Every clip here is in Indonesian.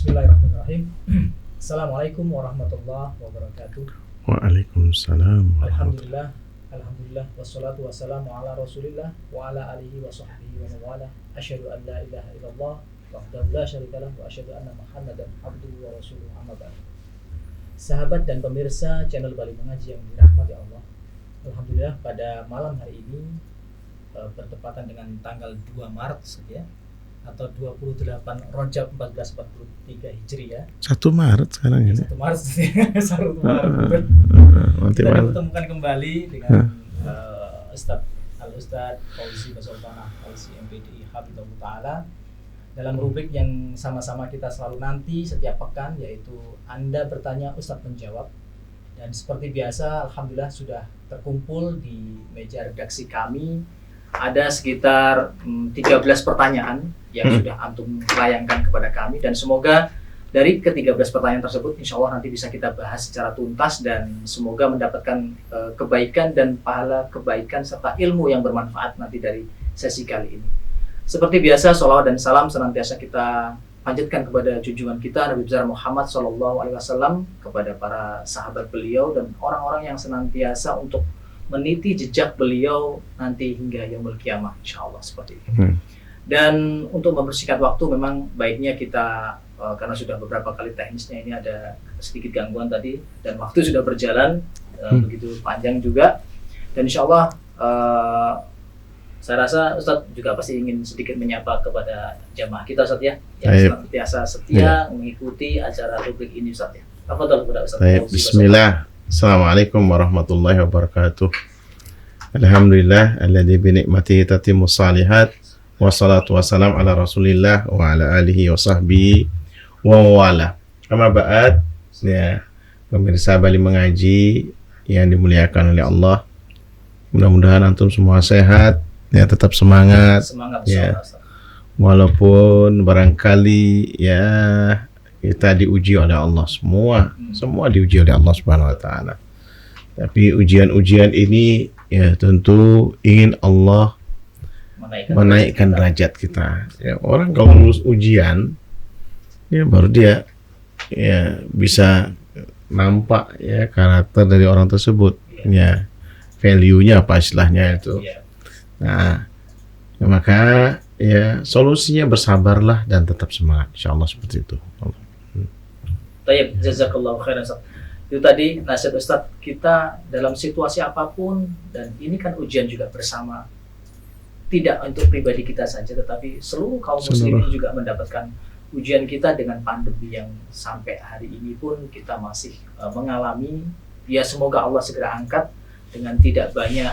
Bismillahirrahmanirrahim. Assalamualaikum warahmatullahi wabarakatuh. Waalaikumsalam. Alhamdulillah, alhamdulillah, wassalatu wassalamu ala Rasulillah wa ala alihi wa sahbihi wa mawala. Asyhadu an la ilaha illallah wahdahu la syarikalah wa asyhadu anna Muhammadan abduhu wa rasuluhu amma ba'd. Sahabat dan pemirsa channel Bali Mengaji yang dirahmati Allah. Alhamdulillah pada malam hari ini bertepatan dengan tanggal 2 Maret ya, atau 28 Rajab 1443 Hijriah. 1 Maret sekarang ini. 1 Maret 1 Maret. Kita ditemukan kembali dengan Ustadz Al-Ustadz Fauzi Basoltanah Fauzi MPDI Hafizahullah Ta'ala dalam rubrik yang sama-sama kita selalu nanti setiap pekan, yaitu Anda bertanya Ustadz menjawab. Dan seperti biasa Alhamdulillah sudah terkumpul di meja redaksi kami ada sekitar 13 pertanyaan yang sudah antum layangkan kepada kami, dan semoga dari ke-13 pertanyaan tersebut insya Allah nanti bisa kita bahas secara tuntas dan semoga mendapatkan kebaikan dan pahala kebaikan serta ilmu yang bermanfaat nanti dari sesi kali ini. Seperti biasa, sholawat dan salam senantiasa kita panjatkan kepada junjungan kita Nabi besar Muhammad SAW, kepada para sahabat beliau dan orang-orang yang senantiasa untuk meniti jejak beliau nanti hingga yaumul qiyamah insyaallah seperti itu. Dan untuk membersihkan waktu memang baiknya kita karena sudah beberapa kali teknisnya ini ada sedikit gangguan tadi dan waktu sudah berjalan begitu panjang juga, dan insyaallah saya rasa Ustadz juga pasti ingin sedikit menyapa kepada jamaah kita Ustadz ya, yang senantiasa setia mengikuti acara rubrik ini Ustadz ya. Tafadhol kepada Ustadz. Bismillah. Assalamualaikum warahmatullahi wabarakatuh. Alhamdulillah alladzi bi ni'matihi tatimmus shalihat wassalatu wassalam ala Rasulillah wa ala alihi wa sahbihi wa wala. Amma ba'd, ya pemirsa Bali Mengaji yang dimuliakan oleh Allah. Mudah-mudahan antum semua sehat, ya tetap semangat. Semangat ya. Walaupun barangkali ya kita diuji oleh Allah, semua diuji oleh Allah Subhanahu wa taala. Tapi ujian-ujian ini ya tentu ingin Allah menaikkan derajat kita. Ya, orang kalau lulus ujian ya baru dia ya bisa nampak ya karakter dari orang tersebut. Ya, value-nya apa istilahnya itu. Nah, ya, maka ya solusinya bersabarlah dan tetap semangat. Insyaallah seperti itu. Baik, jazakallahu khairan Ustaz. Itu tadi nasihat Ustaz, kita dalam situasi apapun, dan ini kan ujian juga bersama, tidak untuk pribadi kita saja tetapi seluruh kaum muslimin juga mendapatkan ujian kita dengan pandemi yang sampai hari ini pun kita masih mengalami. Ya semoga Allah segera angkat dengan tidak banyak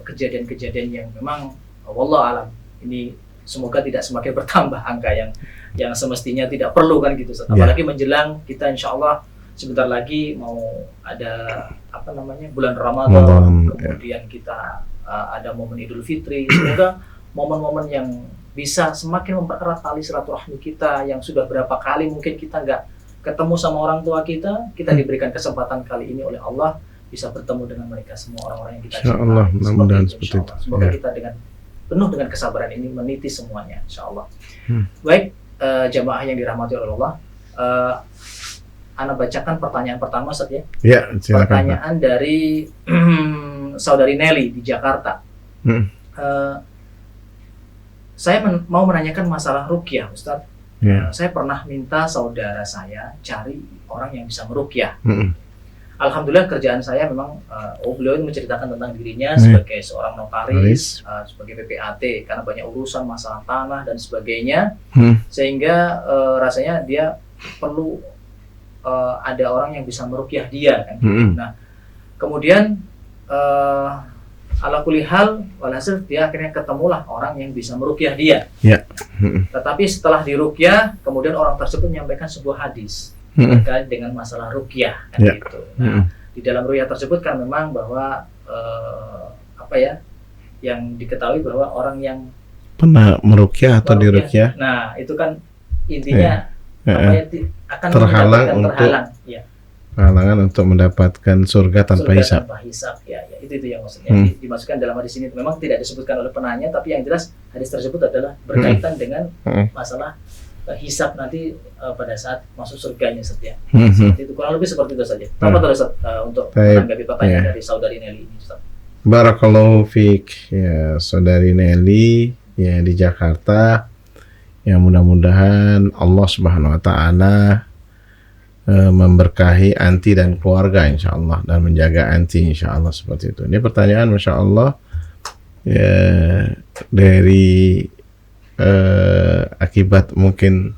kejadian-kejadian yang memang wallahu alam ini semoga tidak semakin bertambah angka yang semestinya tidak perlu kan gitu. Apalagi menjelang kita insya Allah sebentar lagi mau ada bulan Ramadan, kemudian kita ada momen Idul Fitri. Semoga momen-momen yang bisa semakin mempererat tali silaturahmi kita yang sudah berapa kali mungkin kita nggak ketemu sama orang tua kita diberikan kesempatan kali ini oleh Allah bisa bertemu dengan mereka semua orang-orang yang kita cintai. Insyaallah, mudah-mudahan seperti itu. Semoga kita penuh dengan kesabaran ini meniti semuanya insyaallah. Baik, jamaah yang dirahmati oleh Allah, Ana bacakan pertanyaan pertama Ustaz ya. Ya, silakan. Pertanyaan dari saudari Nelly di Jakarta. Saya mau menanyakan masalah ruqyah Ustaz. Saya pernah minta saudara saya cari orang yang bisa meruqyah. Alhamdulillah kerjaan saya memang beliau menceritakan tentang dirinya sebagai seorang notaris, sebagai PPAT karena banyak urusan masalah tanah dan sebagainya, sehingga rasanya dia perlu ada orang yang bisa meruqyah dia kan. Nah, kemudian ala kulli hal walhasil dia akhirnya ketemulah orang yang bisa meruqyah dia. Tetapi setelah diruqyah kemudian orang tersebut menyampaikan sebuah hadis terkait dengan masalah ruqyah kan gitu. Nah, di dalam ruqyah tersebut kan memang bahwa yang diketahui bahwa orang yang pernah meruqyah atau diruqyah. Nah, itu kan intinya akan terhalang untuk mendapatkan surga tanpa hisab. Ya, itu yang maksudnya dimasukkan dalam hadis ini. Memang tidak disebutkan oleh penanya, tapi yang jelas hadis tersebut adalah berkaitan dengan masalah hisab nanti pada saat masuk surganya Ustaz ya. Mhm. Seperti itu, kurang lebih seperti itu saja. Apa tuh Ustaz untuk Baik. menanggapi pertanyaan Ya. dari saudari Nelly ini Ustaz? Barakallahu fiik ya saudari Nelly ya di Jakarta. Ya mudah-mudahan Allah Subhanahu wa taala memberkahi anti dan keluarga insyaallah dan menjaga anti insyaallah seperti itu. Ini pertanyaan masyaallah ya dari akibat mungkin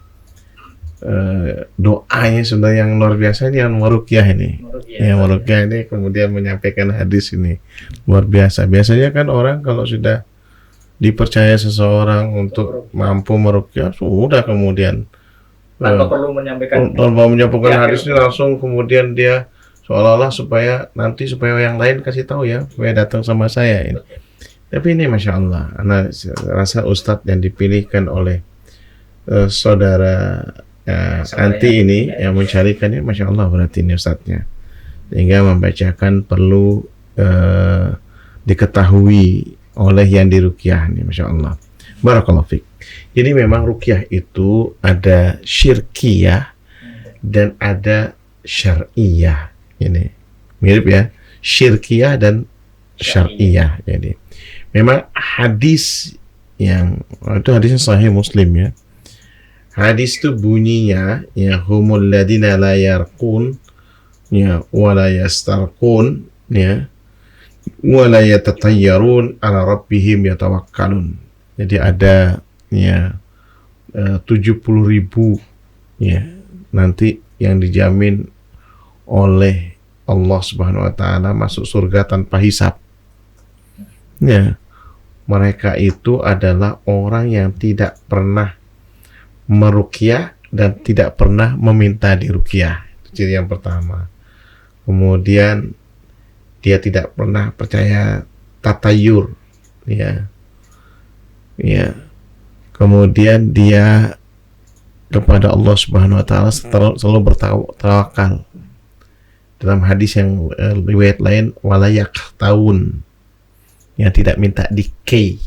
doanya sebenarnya yang luar biasa ini yang meruqyah ini. Yang meruqyah ini kemudian menyampaikan hadis ini luar biasa. Biasanya kan orang kalau sudah dipercaya seseorang untuk mampu meruqyah sudah kemudian tanpa perlu menyampaikan hadis ini langsung kemudian dia seolah-olah supaya yang lain kasih tahu ya supaya datang sama saya ini. Tapi ini masya Allah, anak rasa Ustadz yang dipilihkan oleh saudara anti ini yang mencarikan ini, masya Allah berarti ini Ustadznya, sehingga membacakan perlu diketahui oleh yang diruqyah ini, masya Allah. Barakallahu fiik. Jadi memang ruqyah itu ada syirkiyah dan ada syar'iyah. Ini mirip ya, syirkiyah dan syar'iyah. Jadi memang hadis yang itu hadisnya sahih Muslim ya. Hadis itu bunyinya ya humul ladina la yarqun ya wala yastarqun ya wala yatatayyarun ala rabbihim yatawakkalun. Jadi ada ya 70.000 ya nanti yang dijamin oleh Allah Subhanahu wa taala masuk surga tanpa hisab. Ya, mereka itu adalah orang yang tidak pernah meruqyah dan tidak pernah meminta diruqyah. Itu ciri yang pertama. Kemudian dia tidak pernah percaya tatayur, ya. Ya. Kemudian dia kepada Allah Subhanahu wa taala selalu bertawakal. Dalam hadis yang riwayat lain walayak tahun yang tidak minta dikei.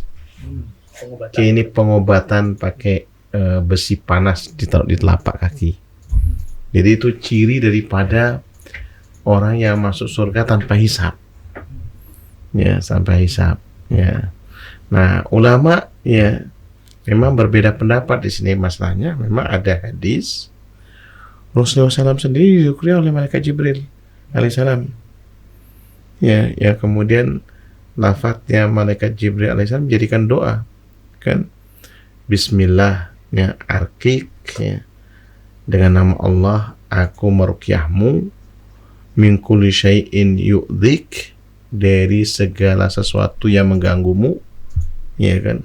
Ini pengobatan pakai besi panas ditaruh di telapak kaki. Jadi itu ciri daripada orang yang masuk surga tanpa hisab. Ya, sampai hisab. Ya. Nah, ulama ya memang berbeda pendapat di sini masalahnya. Memang ada hadis Rasulullah SAW sendiri diruqyah oleh malaikat Jibril alaihissalam. Ya, yang kemudian lafadznya malaikat Jibril alaihissalam menjadikan doa kan, Bismillah ya arkik ya, dengan nama Allah aku meruqyahmu min kulli syai'in yu'dhik, dari segala sesuatu yang mengganggumu ya kan,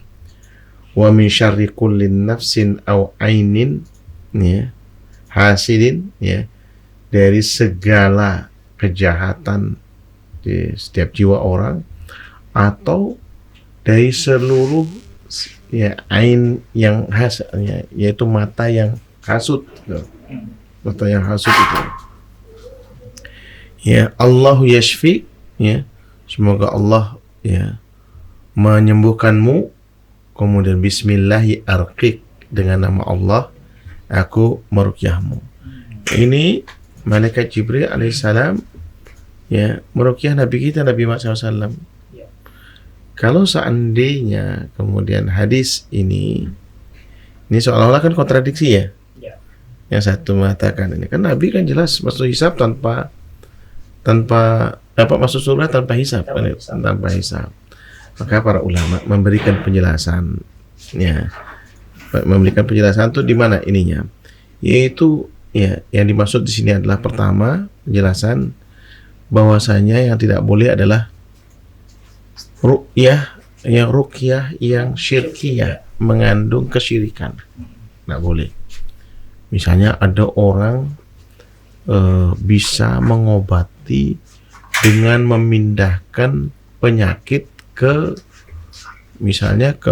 wa min syarri kulli nafsin aw ainin ya hasidin ya, dari segala kejahatan di setiap jiwa orang atau dari seluruh ya ain yang hasad, yaitu mata yang hasud, mata yang hasud itu ya. Allahu yashfi ya, semoga Allah ya menyembuhkanmu. Kemudian Bismillahi arqiq, dengan nama Allah aku meruqyahmu. Ini malaikat Jibril alaihissalam ya meruqyah Nabi kita Nabi Muhammad SAW. Kalau seandainya kemudian hadis ini seolah-olah kan kontradiksi ya. Yang satu mengatakan ini kan Nabi kan jelas masuk hisab tanpa dapat masuk surga tanpa hisab, tanpa hisab. Maka para ulama memberikan penjelasan ya. Memberikan penjelasan itu di mana ininya? Yaitu ya yang dimaksud di sini adalah pertama penjelasan bahwasanya yang tidak boleh adalah ruqyah yang syirkiyah, mengandung kesyirikan. Nggak boleh. Misalnya ada orang bisa mengobati dengan memindahkan penyakit ke misalnya ke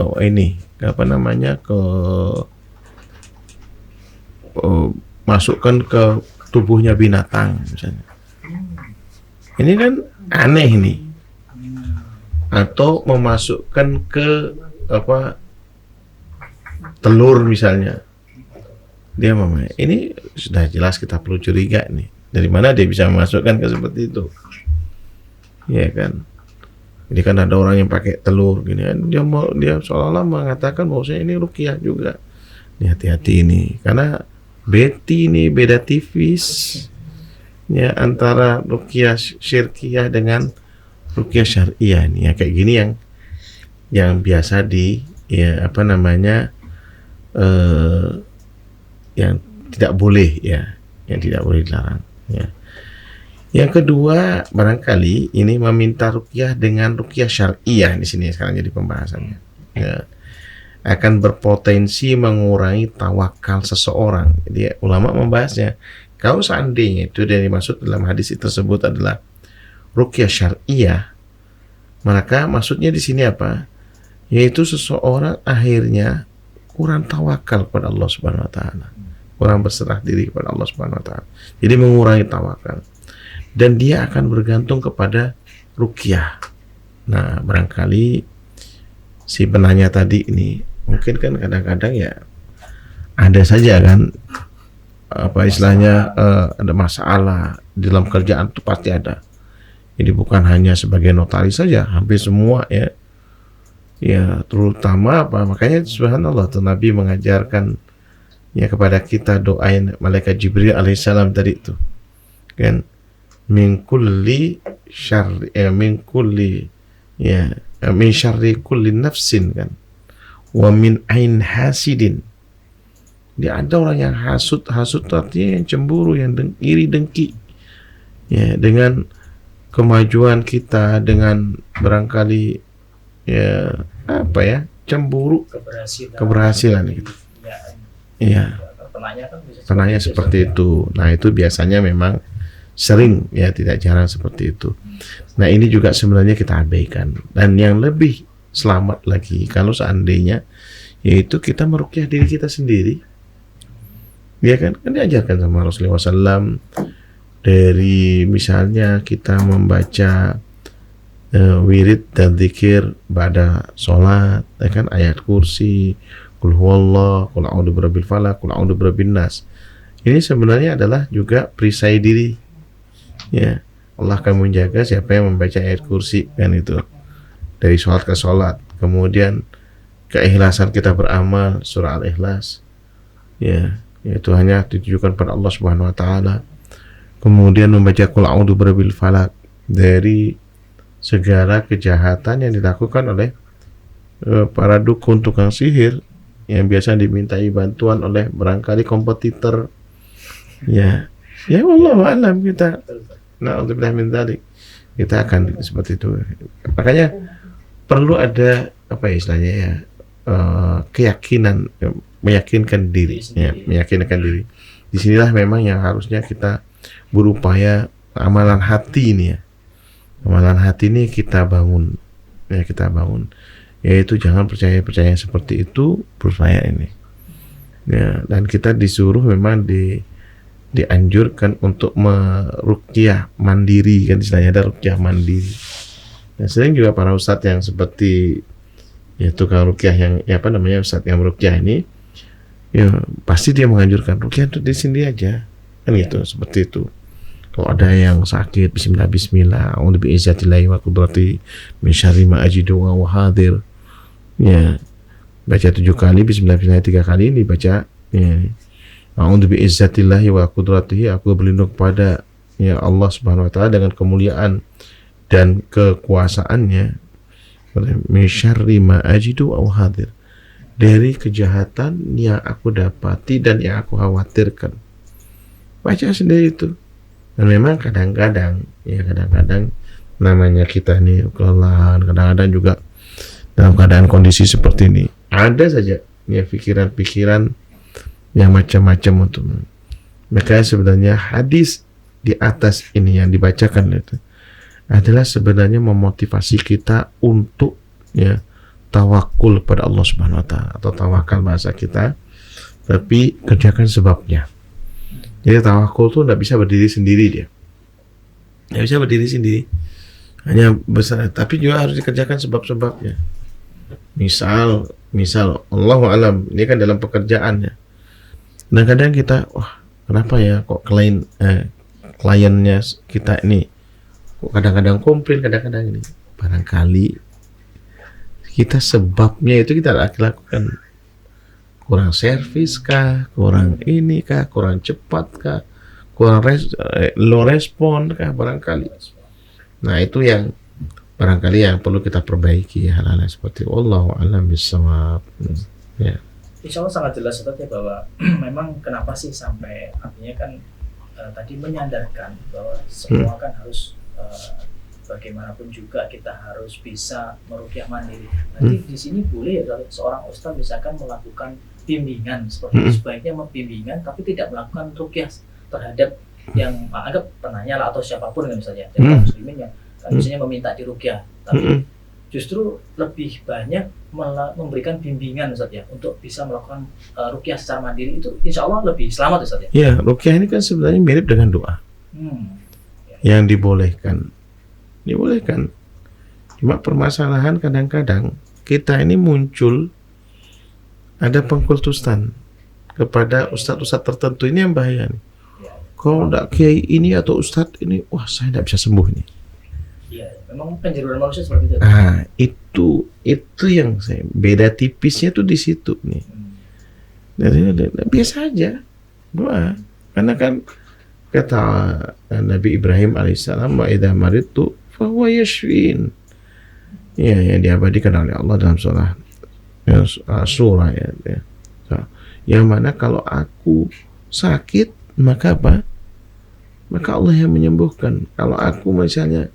masukkan ke tubuhnya binatang misalnya. Ini kan aneh nih. Atau memasukkan ke telur misalnya. Dia ini sudah jelas kita perlu curiga nih. Dari mana dia bisa memasukkan ke seperti itu? Ya kan. Ini kan ada orang yang pakai telur gini kan. Dia seolah-olah mengatakan bahwasanya ini ruqyah juga. Ini hati-hati ini karena Betty ini beda tipis ya antara ruqyah syirkiyah dengan ruqyah syariah nih. Ya kayak gini yang biasa yang tidak boleh ya, yang tidak boleh dilarang ya. Yang kedua, barangkali ini meminta ruqyah dengan ruqyah syariah di sini sekarang jadi pembahasannya ya, akan berpotensi mengurangi tawakal seseorang. Jadi ulama membahasnya, kalau seandainya itu yang dimaksud dalam hadis tersebut adalah ruqyah syariah, maka maksudnya di sini apa? Yaitu seseorang akhirnya kurang tawakal kepada Allah Subhanahu wa taala. Kurang berserah diri kepada Allah Subhanahu wa taala. Jadi mengurangi tawakal. Dan dia akan bergantung kepada ruqyah. Nah, barangkali si penanya tadi ini mungkin kan kadang-kadang ya ada saja kan apa istilahnya ada masalah di dalam kerjaan itu pasti ada. Jadi bukan hanya sebagai notaris saja, hampir semua ya. Ya, terutama apa? Makanya subhanallah tuh Nabi mengajarkan ya kepada kita doain malaikat Jibril alaihissalam tadi itu kan, min kulli syarri min kulli ya min syarri kulli nafsin kan, wa min ain hasidin. Dia ada orang yang hasud artinya yang cemburu, yang iri dengki ya dengan kemajuan kita, dengan barangkali ya apa ya, cemburu keberhasilan gitu. Iya, penanya seperti itu. Nah, itu biasanya memang sering ya, tidak jarang seperti itu. Nah, ini juga sebenarnya kita abaikan. Dan yang lebih selamat lagi kalau seandainya yaitu kita meruqyah diri kita sendiri. Ya kan diajarkan sama Rasulullah SAW dari misalnya kita membaca wirid dan zikir pada sholat, ya kan, ayat kursi, Qul huwallah, Qul a'udzu birabbil falaq, Qul a'udzu birabbin nas. Ini sebenarnya adalah juga perisai diri. Ya, Allah akan menjaga siapa yang membaca ayat kursi kan itu. Dari sholat ke sholat. Kemudian keikhlasan kita beramal, surah Al-Ikhlas. Ya, itu hanya ditujukan pada Allah Subhanahu wa taala. Kemudian membaca Qul a'udzu birabbil falaq dari segala kejahatan yang dilakukan oleh para dukun, tukang sihir yang biasa dimintai bantuan oleh barangkali kompetitor ya Allah alam kita na'udzubillah min dzalik, kita akan seperti itu. Makanya perlu ada apa ya istilahnya ya, keyakinan, meyakinkan diri ya, meyakinkan diri. Disinilah memang yang harusnya kita berupaya, amalan hati ini ya, amalan hati ini kita bangun ya, kita bangun, yaitu jangan percaya seperti itu, percaya ini ya. Dan kita disuruh memang dianjurkan untuk meruqyah mandiri kan, istilahnya ada ruqyah mandiri. Nah, sering juga para ustadz yang seperti ya tukang ruqyah yang ya apa namanya, ustadz yang meruqyah ini ya pasti dia menganjurkan ruqyah itu di sini aja kan gitu, seperti itu. Kalau ada yang sakit, bismillah, a'udzu bi'izzatillahi wa qudratihi min syarri ma ajidu wa hadir. Ya, baca 7 kali, bismillah 3 kali, ini baca ya, a'udzu bi'izzatillahi wa qudratihi, aku berlindung kepada ya Allah Subhanahu wa taala dengan kemuliaan dan kekuasaannya, min syarri ma ajidu wa hadir, dari kejahatan yang aku dapati dan yang aku khawatirkan. Baca sendiri itu. Dan memang kadang-kadang namanya kita ini kelelahan, kadang-kadang juga dalam keadaan kondisi seperti ini ada saja ya pikiran-pikiran yang macam-macam untuk mereka. Sebenarnya hadis di atas ini yang dibacakan itu adalah sebenarnya memotivasi kita untuk ya tawakul pada Allah Subhanahu wa taala, atau tawakal bahasa kita, tapi kerjakan sebabnya. Jadi tawakul tuh nggak bisa berdiri sendiri, dia nggak bisa berdiri sendiri, hanya besar, tapi juga harus dikerjakan sebab-sebabnya. Misal Allahu alam, ini kan dalam pekerjaan ya, Kadang-kadang kita, wah kenapa ya kok kliennya kita ini kok kadang-kadang komplain, kadang-kadang ini. Barangkali kita sebabnya itu kita lakukan kurang servis kah, kurang ini kah, kurang cepat kah, kurang low respon kah, barangkali. Nah itu yang barangkali yang perlu kita perbaiki, hal-hal seperti wallahu a'lam bishawab. Ya. Insya Allah sangat jelas Ustaz ya bahwa memang kenapa sih sampai artinya kan tadi menyadarkan bahwa semua kan harus bagaimanapun juga kita harus bisa meruqyah mandiri. Nanti di sini boleh ya seorang ustaz misalkan melakukan bimbingan seperti itu, sebaiknya membimbingan tapi tidak melakukan ruqyah terhadap yang anggap penanya lah atau siapapun kan misalnya jadi muslimin yang misalnya meminta diruqyah, tapi justru lebih banyak memberikan bimbingan Ustaz ya untuk bisa melakukan ruqyah secara mandiri, itu insya Allah lebih selamat Ustaz ya. Ya, ruqyah ini kan sebenarnya mirip dengan doa yang dibolehkan. Cuma permasalahan kadang-kadang kita ini muncul ada pengkultusan kepada ustadz-ustadz tertentu, ini yang bahaya nih. Kalau tidak kiai ini atau ustadz ini, wah saya tidak bisa sembuh ini. Iya, memang penjeruan manusia seperti itu. Nah, itu yang saya beda tipisnya tuh di situ nih. Jadi biasa aja doa, karena kan kata Nabi Ibrahim alaihissalam, wa idza maridtu fa huwa yashfin. Ya, yang diabadikan oleh Allah dalam surah ya. Yang mana kalau aku sakit maka apa? Maka Allah yang menyembuhkan. Kalau aku misalnya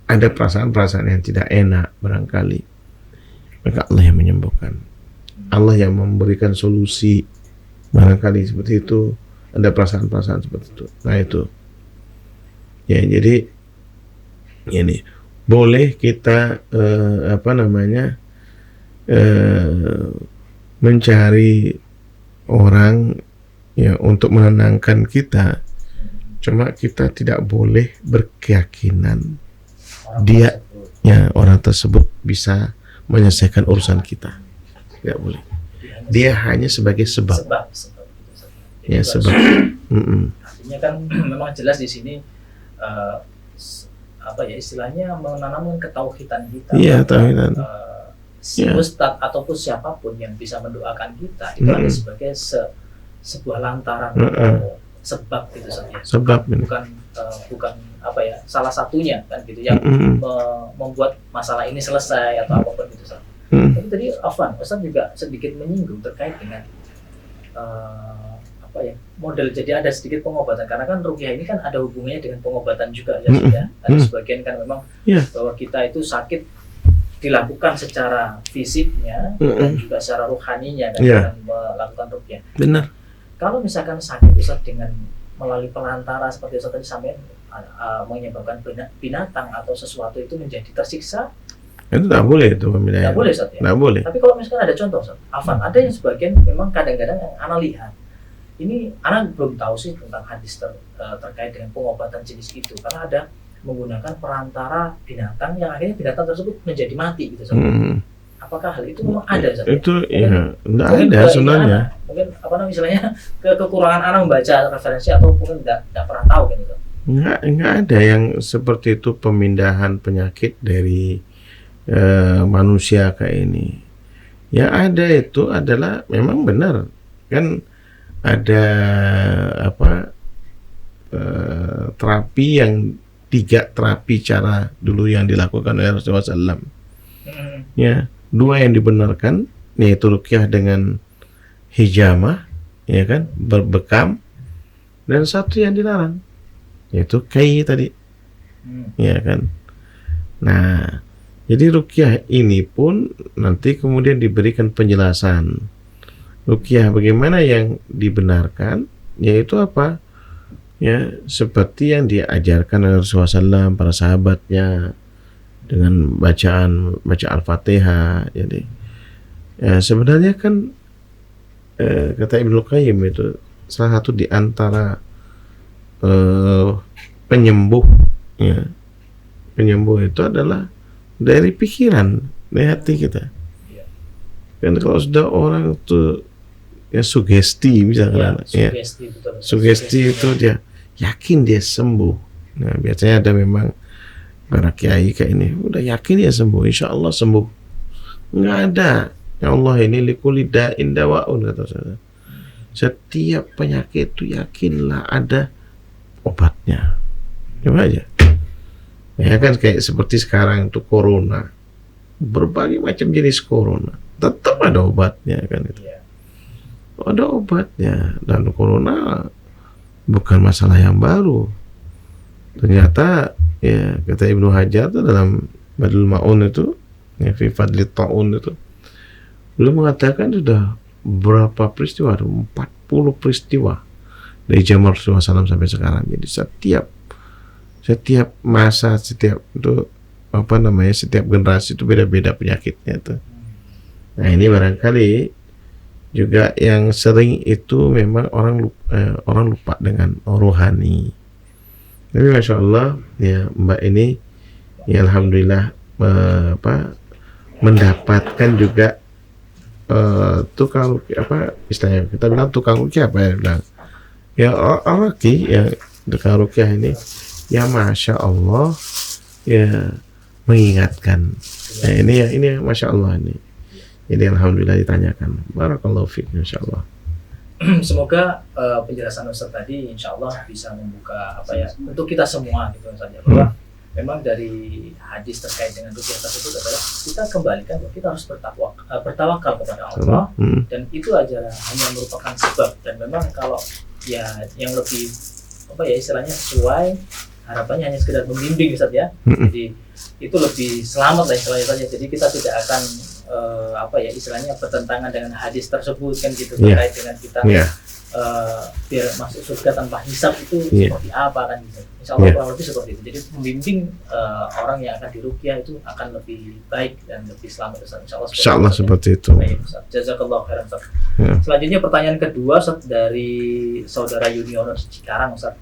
ada perasaan-perasaan yang tidak enak barangkali, maka Allah yang menyembuhkan. Allah yang memberikan solusi barangkali seperti itu. Ada perasaan-perasaan seperti itu. Nah itu. Ya jadi ini boleh kita mencari orang ya untuk menenangkan kita. Cuma kita tidak boleh berkeyakinan orang tersebut bisa menyelesaikan urusan kita. Tidak boleh. Dia hanya sebagai sebab. Ya sebab. Artinya kan memang jelas di sini istilahnya menanamkan ketauhidan kita. Iya, tauhidan. Ustadz ataupun siapapun yang bisa mendoakan kita itu hanya sebagai sebuah lantaran atau sebab gitu saja. Sebab bukan salah satunya kan gitu yang membuat masalah ini selesai atau apapun gitu saja. Tapi tadi Afwan, Ustaz juga sedikit menyinggung terkait dengan model, jadi ada sedikit pengobatan karena kan ruqyah ini kan ada hubungannya dengan pengobatan juga ya. Ada sebagian kan memang bahwa kita itu sakit dilakukan secara fisiknya dan juga secara rohaninya kan dengan melakukan ruqyah. Benar. Kalau misalkan sakit Ustaz dengan melalui perantara seperti Ustaz tadi sampaikan menyebabkan binatang atau sesuatu itu menjadi tersiksa, itu tidak boleh itu pemilihan. Tidak boleh Ustaz ya. Tidak boleh. Tapi kalau misalkan ada contoh Ustaz, ada yang sebagian memang kadang-kadang yang ana lihat. Ini ana belum tahu sih tentang hadis terkait dengan pengobatan jenis itu karena ada menggunakan perantara binatang yang akhirnya binatang tersebut menjadi mati gitu Ustaz. Apakah hal itu memang ada Ustaz? Itu ya tidak ada sebenarnya. Mungkin istilahnya kekurangan anak membaca referensi atau mungkin tidak pernah tahu kan itu. Enggak ada yang seperti itu, pemindahan penyakit dari manusia kayak ini. Yang ada itu adalah memang benar kan ada terapi yang 3 terapi cara dulu yang dilakukan oleh Rasulullah SAW. Ya, 2 yang dibenarkan yaitu ruqyah dengan hijamah, ya kan, berbekam, dan 1 yang dilarang yaitu kai tadi, ya kan. Nah, jadi ruqyah ini pun nanti kemudian diberikan penjelasan. Ruqyah bagaimana yang dibenarkan, yaitu apa? Ya, seperti yang diajarkan oleh Rasulullah SAW, para sahabatnya, dengan bacaan Al-Fatihah. Jadi ya, sebenarnya kan kata Ibnu Qayyim itu salah satu di antara penyembuh, ya. Penyembuh itu adalah dari pikiran, dari hati kita. Kan kalau sudah orang itu ya sugesti misalkan ya, sugesti, betul. sugesti itu dia yakin dia sembuh. Nah biasanya ada memang para kiai kayak ini udah yakin dia sembuh, insya Allah sembuh. Nggak ada, ya Allah ini likuli da'in dawaun kata saya. Setiap penyakit itu yakinlah ada obatnya. Coba aja. Ya kan kayak seperti sekarang itu corona, berbagai macam jenis corona, tetap ada obatnya kan itu. Ada obatnya, dan corona bukan masalah yang baru. Ternyata ya kata Ibnu Hajar itu dalam Badul Ma'un itu, ya fi fadli ta'un itu, beliau mengatakan sudah berapa peristiwa, 40 peristiwa dari zaman Rasulullah SAW sampai sekarang. Jadi setiap masa, setiap itu apa namanya, setiap generasi itu beda-beda penyakitnya tuh. Nah ini barangkali juga yang sering itu memang orang lupa dengan rohani. Tapi masya Allah ya Mbak ini ya alhamdulillah mendapatkan juga tukang apa istilahnya, kita bilang tukang rukyah apa ya bilang ya orang ya tukang rukyah ini ya masya Allah ya mengingatkan. Nah, ini masya Allah ini. Jadi alhamdulillah ditanyakan. Barakallahu fiik insya Allah. Semoga penjelasan Ustaz tadi insya Allah bisa membuka apa ya untuk kita semua gitu saja, bahwa memang dari hadis terkait dengan rukyah tersebut adalah kita kembalikan bahwa kita harus bertawakal kepada Allah, dan itu aja hanya merupakan sebab, dan memang kalau ya yang lebih apa ya istilahnya sesuai harapannya hanya sekedar membimbing Ustaz ya. Jadi itu lebih selamat lah istilahnya saja. Jadi kita tidak akan apa ya istilahnya bertentangan dengan hadis tersebut kan gitu, terkait dengan kita biar masuk surga tanpa hisab itu seperti apa kan gitu. Insya Allah kurang lebih seperti itu. Jadi membimbing orang yang akan dirukyah itu akan lebih baik dan lebih selamat Ustaz. Insya Allah seperti itu. Baik, Ustaz. Jazakallahu khairan Ustaz. Selanjutnya pertanyaan kedua Ustaz dari saudara Yuniono Cikarang Ustaz.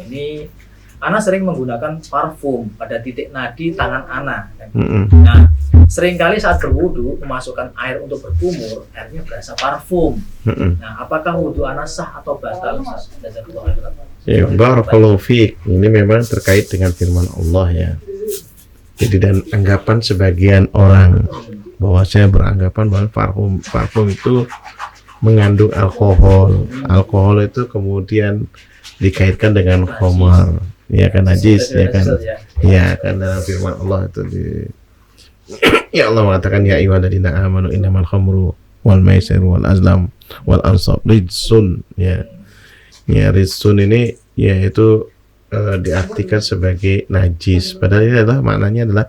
Ini Ana sering menggunakan parfum pada titik nadi tangan Ana. Nah, seringkali saat berwudu memasukkan air untuk berkumur, airnya berasa parfum. Nah, apakah wudu Ana sah atau batal? Ya, barakallahu fiik. Ini memang terkait dengan firman Allah ya. Jadi dan anggapan sebagian orang bahwa saya beranggapan bahwa parfum itu mengandung alkohol. Alkohol itu kemudian dikaitkan dengan khamar. Ya kan najis, ya kan, ya kan dalam firman Allah itu ya Allah mengatakan ya ayyuhalladzina amanu innamal khamru wal maisir wal azlam wal ansab rijsun. Ya rijsun ini yaitu diartikan sebagai najis, padahal ini adalah maknanya adalah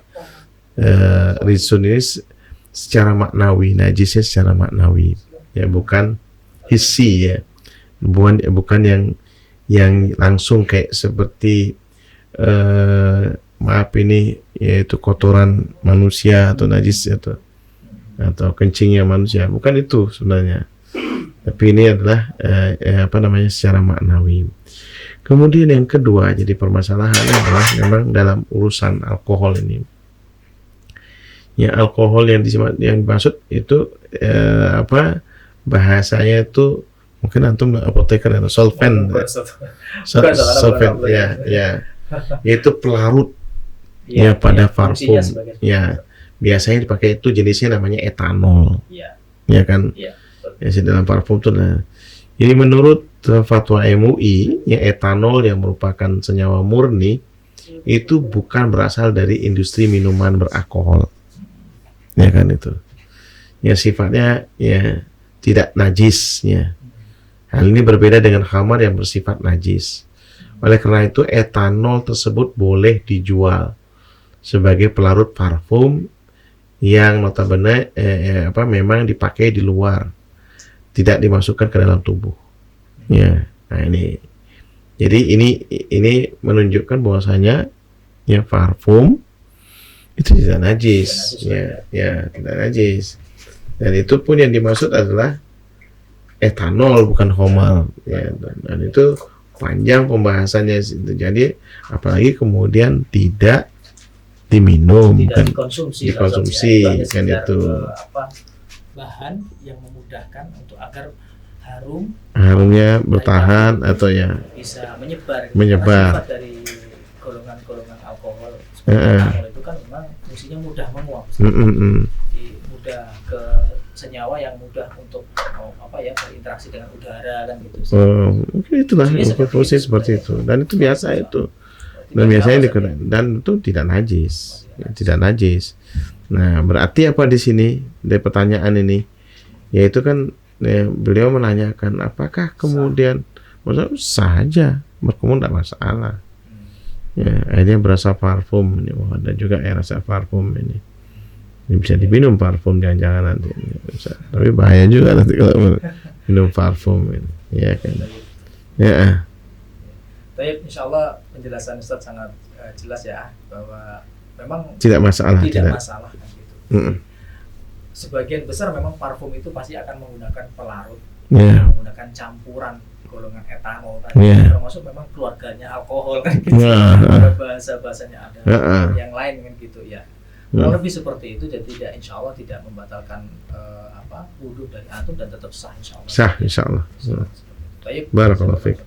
rijsun ini secara maknawi, najisnya secara maknawi ya, bukan hissi ya, bukan yang langsung kayak seperti maaf ini yaitu kotoran manusia atau najis atau kencingnya manusia, bukan itu sebenarnya, tapi ini adalah apa namanya secara maknawi. Kemudian yang kedua jadi permasalahannya adalah memang dalam urusan alkohol ini ya, alkohol yang dimaksud itu apa bahasanya itu mungkin antum apoteker atau solvent, solvent ya, yaitu pelarut ya pada parfum ya, biasanya dipakai itu jenisnya namanya etanol ya kan ya, dalam parfum itu. Nah, jadi menurut fatwa MUI ya, etanol yang merupakan senyawa murni itu bukan berasal dari industri minuman beralkohol ya kan, itu ya sifatnya ya tidak najis ya. Hal ini berbeda dengan khamar yang bersifat najis. Oleh karena itu etanol tersebut boleh dijual sebagai pelarut parfum yang notabene memang dipakai di luar, tidak dimasukkan ke dalam tubuh. Ya, nah ini. Jadi ini menunjukkan bahwasanya ya parfum itu tidak najis, ya tidak najis. Dan itu pun yang dimaksud adalah etanol bukan khamar ya, dan itu panjang pembahasannya itu. Jadi apalagi kemudian tidak diminum, tidak dikonsumsi kan itu bahan yang memudahkan untuk agar harumnya bertahan dari atau ya bisa menyebar. Menyebar. Karena sifat dari golongan-golongan alkohol seperti etanol itu kan memang fungsinya mudah menguap. Jadi mudah ke senyawa yang mudah untuk berinteraksi dengan udara kan gitu. Mungkin itulah fungsi seperti itu. Dan itu biasa itu. Dan biasanya digunakan dan itu tidak najis. Tidak najis. Nah, berarti apa di sini dari pertanyaan ini? Yaitu kan beliau menanyakan apakah kemudian maksudnya sah saja berkemun tidak masalah. Ya, akhirnya berasa parfum ini. Ada juga rasa parfum ini. Ini bisa diminum parfum jangan-jangan nanti. Bisa. Tapi bahaya juga nanti kalau minum parfum ini. Ya kan. Ya. Baik, insyaallah penjelasan Ustaz sangat jelas ya bahwa memang tidak masalah. Tidak masalah kan gitu. Sebagian besar memang parfum itu pasti akan menggunakan pelarut, menggunakan campuran golongan etanol kan, termasuk memang keluarganya alkohol kan gitu. Bahasa-bahasanya ada yang lain kan gitu ya. Kalau lebih seperti itu, jadi tidak, insyaallah tidak membatalkan wudhu dari antum dan tetap sah insyaallah. Sah insyaallah. Baik. Barakallahu fiik.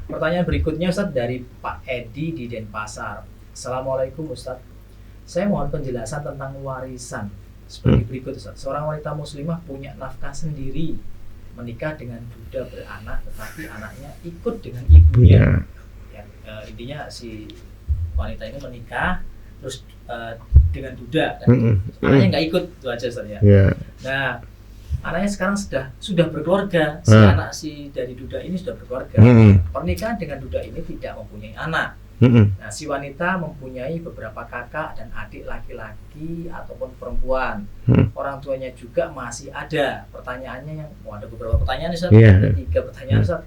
Pertanyaan berikutnya Ustaz dari Pak Edi di Denpasar. Assalamualaikum Ustaz. Saya mohon penjelasan tentang warisan sebagai berikut Ustaz. Seorang wanita muslimah punya nafkah sendiri, menikah dengan duda beranak, tetapi anaknya ikut dengan ibunya. Ya, intinya si wanita ini menikah terus dengan duda, anaknya nggak ikut, itu aja Ustaz ya. Nah, anaknya sekarang sudah berkeluarga, si dari duda ini sudah berkeluarga. Pernikahan dengan duda ini tidak mempunyai anak. Nah, si wanita mempunyai beberapa kakak dan adik laki-laki ataupun perempuan. Orang tuanya juga masih ada. Pertanyaannya ada beberapa pertanyaan Ustaz. Ada 3 pertanyaan Ustaz.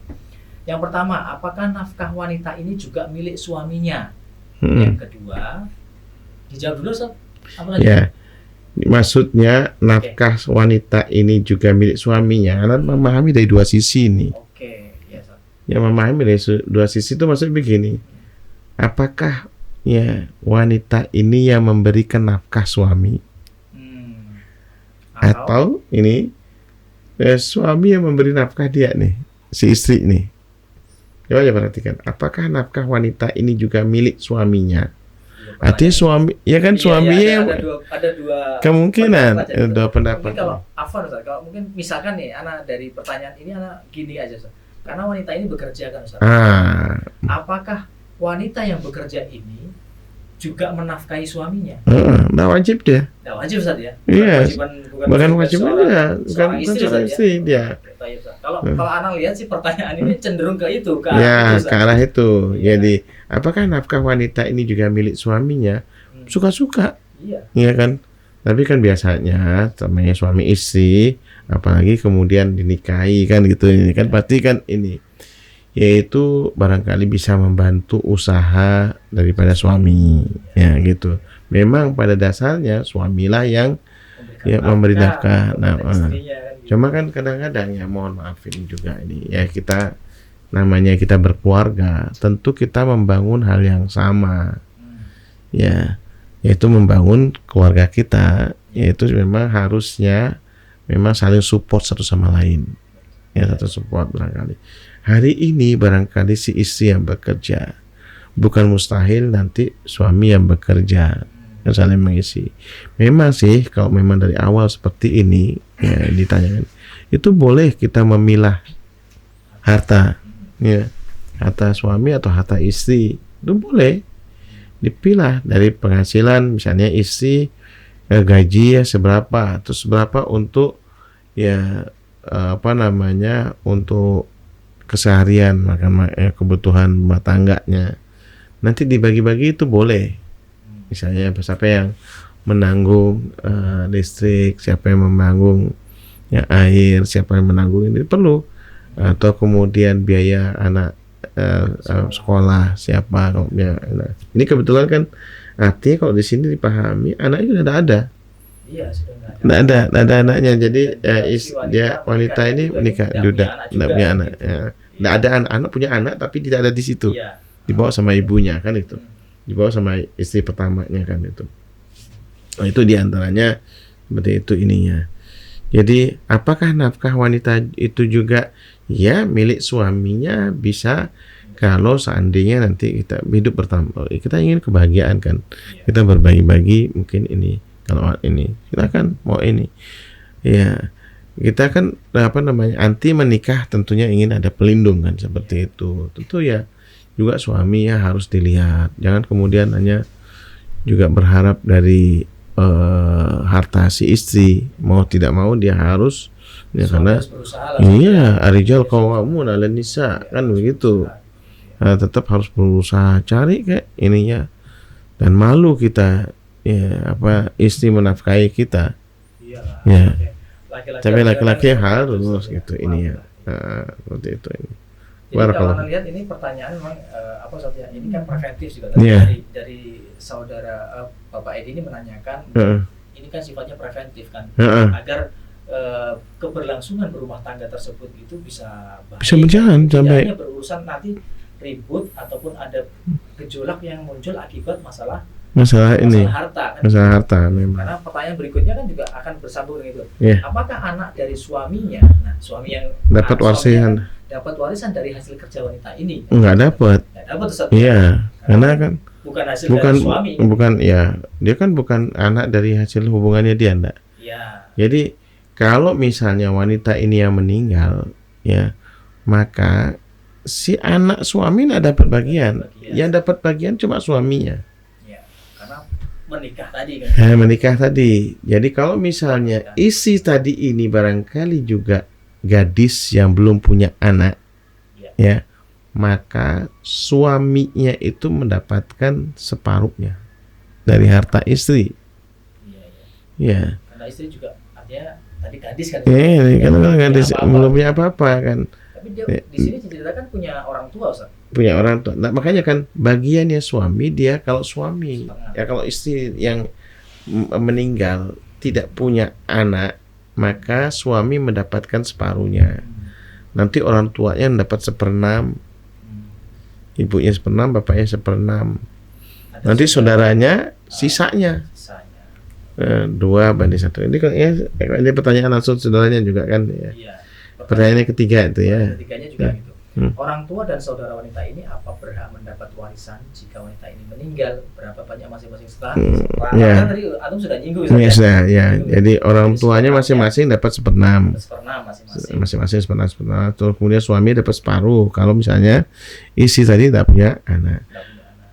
Yang pertama, apakah nafkah wanita ini juga milik suaminya? Yang kedua, dijawab dulu Ustaz. Apa lagi? Maksudnya nafkah wanita ini juga milik suaminya. Anda memahami dari 2 sisi ini. Yang memahami dari 2 sisi itu maksudnya begini. Apakah wanita ini yang memberikan nafkah suami? Atau ini suami yang memberi nafkah dia nih, si istri nih. Coba aja perhatikan. Apakah nafkah wanita ini juga milik suaminya? Artinya suami, ya kan suaminya ada dua kemungkinan, dua pendapat. Kalau mungkin misalkan nih, anak dari pertanyaan ini anak gini aja Ustaz. Karena wanita ini bekerja kan Ustaz. Apakah wanita yang bekerja ini juga menafkahi suaminya? Nggak wajib dia. Nggak wajib Ustaz ya? Bukan wajib dia. Bukan istri dia. Kalau anak lihat sih pertanyaan ini cenderung ke itu, ke arah itu. Jadi apakah nafkah wanita ini juga milik suaminya? Suka-suka. Iya kan? Tapi kan biasanya namanya suami istri, apalagi kemudian dinikahi kan gitu, ini kan pasti kan ini, yaitu barangkali bisa membantu usaha daripada suami, ya gitu. Memang pada dasarnya suamilah yang memberi nafkah. Cuma kan kadang-kadang ya mohon maafin juga ini ya, kita namanya kita berkeluarga, tentu kita membangun hal yang sama, ya, yaitu membangun keluarga kita, yaitu memang harusnya memang saling support satu sama lain, ya, satu support barangkali. Hari ini barangkali si istri yang bekerja, bukan mustahil nanti suami yang bekerja, yang saling mengisi. Memang sih kalau memang dari awal seperti ini ya ditanyakan, itu boleh kita memilah harta, ya, harta suami atau harta istri, itu boleh dipilah dari penghasilan, misalnya istri gaji ya seberapa, terus seberapa untuk ya untuk keseharian makan kebutuhan rumah tangganya, nanti dibagi-bagi itu boleh. Misalnya siapa yang menanggung listrik, siapa yang menanggung air, siapa yang menanggung ini perlu, atau kemudian biaya anak sekolah siapa. Ini kebetulan kan artinya kalau di sini dipahami anaknya sudah ada. Iya, sudah nggak ada anaknya. Jadi dia wanita ini menikah duda, tidak punya anak. Tidak ada anak punya anak tapi tidak ada di situ. Dibawa sama ibunya kan itu. Dibawa sama istri pertamanya kan itu. Nah, itu diantaranya seperti itu ininya. Jadi apakah nafkah wanita itu juga ya milik suaminya? Bisa, kalau seandainya nanti kita hidup bersama, kita ingin kebahagiaan kan, kita berbagi-bagi mungkin ini, kalau ini kita kan mau ini, ya kita kan anti menikah, tentunya ingin ada pelindung kan, seperti itu. Tentu ya juga suami ya harus dilihat, jangan kemudian hanya juga berharap dari harta si istri, mau tidak mau dia harus ya, karena iya arijal qawwamun 'alan nisa kan begitu. Tetap harus berusaha cari kayak ininya, dan malu kita ya istri menafkahi kita. Ya. Tapi laki-laki harus gitu ini ya. Seperti itu ini. Jadi kalau lihat ini pertanyaan memang saja ini kan preventif juga dari saudara Bapak Edi ini menanyakan, ini kan sifatnya preventif kan, agar keberlangsungan berumah tangga tersebut itu bisa baik, bisa berjalan sampai hanya berurusan nanti ribut ataupun ada gejolak yang muncul akibat masalah harta kan? Masalah harta memang. Karena pertanyaan berikutnya kan juga akan bersambung dengan itu. Apakah anak dari suaminya, suami yang dapat warisan dari hasil kerja wanita ini? Enggak dapat. Iya, karena kan bukan hasil dari suami. Bukan ya, dia kan bukan anak dari hasil hubungannya dia, enggak. Iya. Jadi kalau misalnya wanita ini yang meninggal, ya maka si anak suami nggak dapat bagian. Yang dapat bagian cuma suaminya. Ya, karena menikah tadi kan. Menikah tadi. Jadi kalau misalnya isi tadi ini barangkali juga gadis yang belum punya anak, ya, maka suaminya itu mendapatkan separuhnya dari harta istri. Iya. Karena istri juga artinya tadi gadis kan. Karena gadis belum punya apa-apa kan. Tapi dia di sini diceritakan punya orang tua, Ustaz. Punya orang tua. Nah, makanya kan bagiannya suami dia, kalau suami ya, kalau istri yang meninggal tidak punya anak, maka suami mendapatkan separuhnya. Nanti orang tuanya dapat 1/6, ibunya 1/6, bapaknya 1/6. Nanti saudaranya sisanya 2/1. Ini kan ini pertanyaan langsung saudaranya juga kan ya. Pertanyaannya ketiga itu ya. Ketiganya juga gitu. Orang tua dan saudara wanita ini apa berhak mendapat warisan jika wanita ini meninggal? Berapa banyak masing-masing setelah? Kan tadi Antum sudah nyinggung ya. Jadi orang tuanya masing-masing dapat 1/6. 1/6 Masing-masing 1/6. Terus kemudian suami dapat separuh kalau misalnya istri tadi tidak punya anak.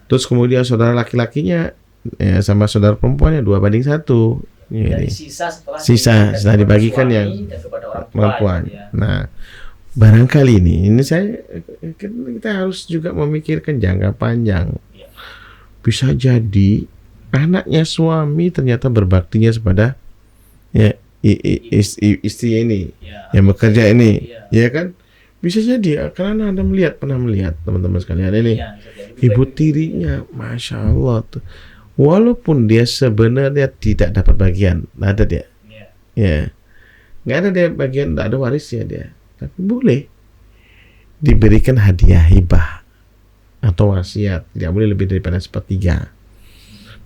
Terus kemudian saudara laki-lakinya ya, sama saudara perempuannya 2/1. Jadi sisa setelah dibagikan yang perempuan. Nah, barangkali ini kita harus juga memikirkan jangka panjang. Bisa jadi anaknya suami ternyata berbaktinya kepada ya istri ini yang bekerja ini, ya kan? Bisa jadi karena Anda pernah melihat teman-teman sekalian ini ibu tirinya, masya Allah tuh. Walaupun dia sebenarnya tidak dapat bagian, nggak ada dia, nggak ada dia bagian, nggak ada warisnya dia, tapi boleh diberikan hadiah hibah atau wasiat, tidak boleh lebih daripada 1/3.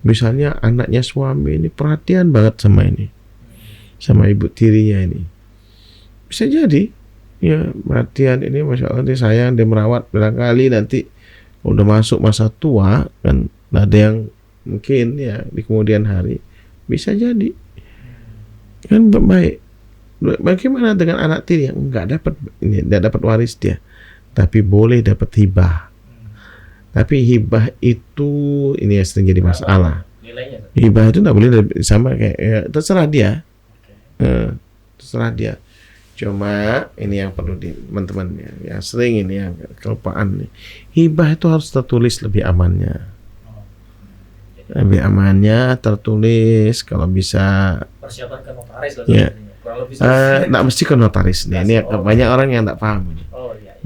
Misalnya anaknya suami ini perhatian banget sama ibu tirinya ini, bisa jadi ya perhatian ini, masya Allah dia sayang, dia merawat, barangkali nanti udah masuk masa tua kan, ada yang mungkin ya di kemudian hari bisa jadi kan baik. Bagaimana dengan anak tiri yang nggak dapat waris dia, tapi boleh dapat hibah. Tapi hibah itu ini yang sering jadi masalah. Hibah itu nggak boleh sama kayak ya, terserah dia, terserah dia. Cuma ini yang perlu teman-teman yang sering ini yang kelupaan nih. Hibah itu harus tertulis lebih amannya. Tertulis, kalau bisa persiapan ke notaris nggak mesti ke notaris nih. Ini banyak orang yang nggak paham ini.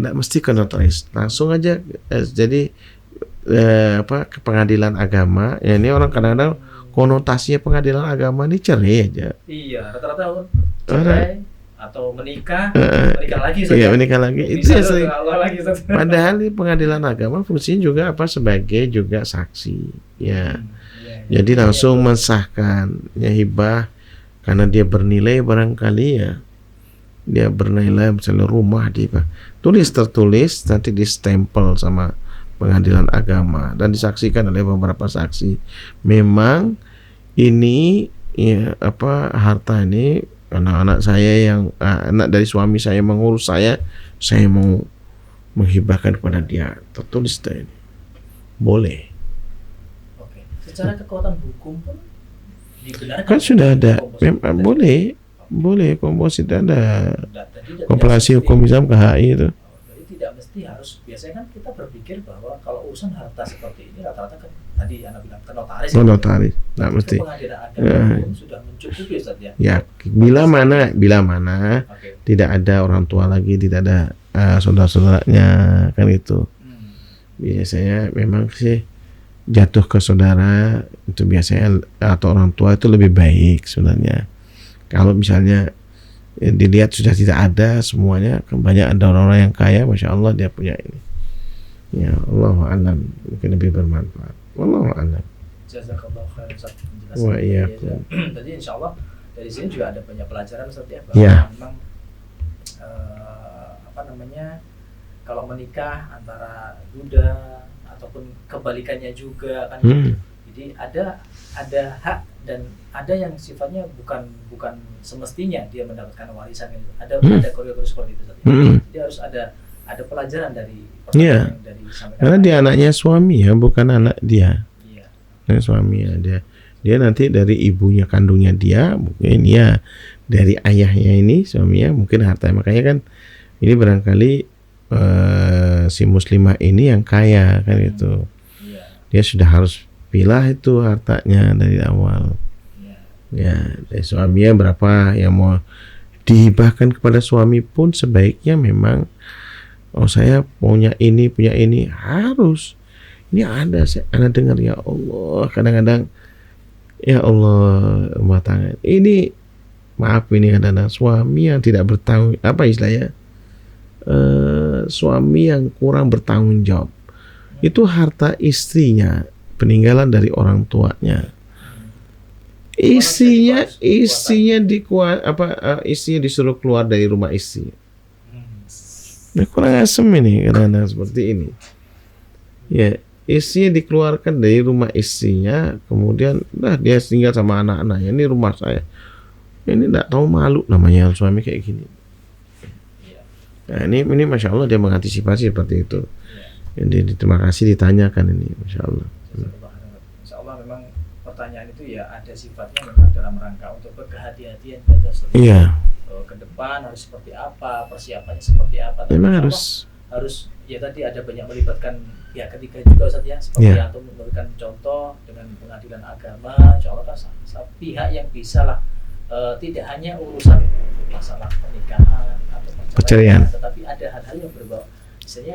Nggak mesti ke notaris, langsung aja jadi ke pengadilan agama. Ya, ini orang kadang-kadang konotasinya pengadilan agama ini cerai aja. Iya, rata-rata cerai atau menikah lagi. Iya, menikah lagi. Itu ya sering. Padahal di pengadilan agama fungsinya juga sebagai juga saksi. Ya. Jadi langsung mensahkan ya hibah karena dia bernilai barangkali ya, dia bernilai misalnya rumah dia tertulis nanti di stempel sama pengadilan agama dan disaksikan oleh beberapa saksi. Memang ini ya harta ini anak-anak saya yang anak dari suami saya mengurus saya mau menghibahkan kepada dia, tertulis ini boleh. Oke. Secara kekuatan hukum pun dibenarkan Kan sudah ada, memang boleh komposit ada kompilasi hukum Islam KHI itu. Jadi tidak mesti harus, biasanya kan kita berpikir bahwa kalau urusan harta seperti ini rata-rata kan tadi Anda bilang ke notaris. Notaris, nggak mesti. Pengadilan agama pun sudah mencukupi Ustaz ya. Ya, bila mana tidak ada orang tua lagi, tidak ada saudara-saudaranya kan itu. Biasanya memang sih jatuh ke saudara itu biasanya atau orang tua itu lebih baik sebenarnya. Kalau misalnya dilihat sudah tidak ada semuanya, banyak ada orang-orang yang kaya, masya Allah dia punya ini. Ya Allah alam, mungkin lebih bermanfaat. Wallahu alam. Jazakallah khairan Ustaz. Wa iyyakum. Tadi insya Allah dari sini juga ada banyak pelajaran Ustaz ya, bahwa memang kalau menikah antara duda ataupun kebalikannya juga kan. Jadi ada hak dan ada yang sifatnya bukan semestinya dia mendapatkan warisan itu. Ada koridor seperti itu Ustaz. Jadi harus ada pelajaran dari pertanyaan dari sampai karena dia anaknya suami ya, bukan anak dia. Anak suami ya, dia nanti dari ibunya kandungnya dia, mungkin ya dari ayahnya ini suaminya mungkin harta, makanya kan ini barangkali si muslimah ini yang kaya kan itu. Dia sudah harus pilah itu hartanya dari awal. Ya, dari suaminya berapa yang mau dihibahkan kepada suami pun sebaiknya memang saya punya ini harus. Ini ada saya dengar ya Allah, kadang-kadang ya Allah rumah tangga ini maaf ini kadang-kadang suami yang tidak bertanggung istilahnya suami yang kurang bertanggung jawab. Itu harta istrinya, peninggalan dari orang tuanya. Istrinya disuruh keluar dari rumah istri. Nah, kurang asem ini kadang-kadang seperti ini. Ya, istrinya dikeluarkan dari rumah istrinya, kemudian dia tinggal sama anak-anaknya. Ini rumah saya. Ini tidak tahu malu namanya suami kayak gini. Nah, ini masya Allah dia mengantisipasi seperti itu. Jadi terima kasih ditanyakan ini, masya Allah. Insya Allah memang pertanyaan itu ya ada sifatnya memang dalam rangka untuk kehati-hatian pada ke depan harus seperti apa, persiapannya seperti apa. Memang harus ya tadi ada banyak melibatkan pihak ketiga juga Ustaz ya, seperti atau memberikan contoh dengan pengadilan agama, insya Allah kan pihak yang bisa lah tidak hanya urusan masalah pernikahan atau perceraian, tetapi ada hal-hal yang berbau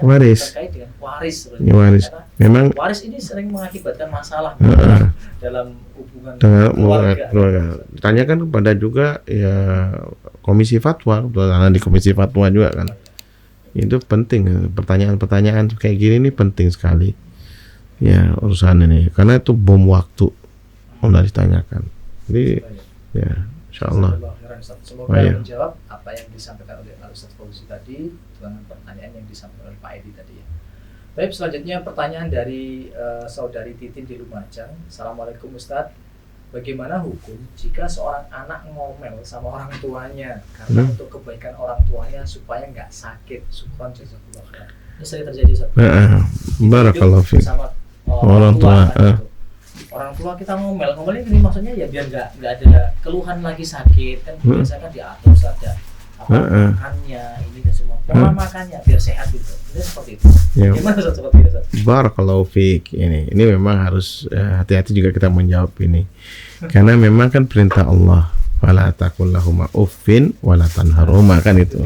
waris, terkait dengan waris. Waris. Memang waris ini sering mengakibatkan masalah dalam hubungan keluarga. Tanyakan kepada juga ya komisi fatwa, di komisi fatwa juga kan. Itu penting, pertanyaan-pertanyaan kayak gini ini penting sekali. Ya urusan ini, karena itu bom waktu udah ditanyakan. Jadi ya insyaallah. Semoga menjawab apa yang disampaikan oleh Ustaz Fauzi tadi dengan pertanyaan yang disampaikan oleh Pak Edi tadi ya. Baik, selanjutnya pertanyaan dari saudari Titin di Lumajang. Assalamualaikum Ustaz. Bagaimana hukum jika seorang anak ngomel sama orang tuanya karena untuk kebaikan orang tuanya supaya nggak sakit? Syukran jazakallahu khairan. Ini sering terjadi Ustaz. Barakallahu fiik. Sama orang tua. Orang tua kita ngomelnya ini maksudnya ya biar nggak ada keluhan lagi sakit kan, biasanya kan diatur saja makannya ini dan semua pola makannya biar sehat gitu. Ini seperti itu. Gimana Ustaz seperti itu Ustaz? Barakallahu fiik. Ini memang harus hati-hati juga kita menjawab ini. Karena memang kan perintah Allah, wala taqul lahuma uffin wala tanharhuma kan itu.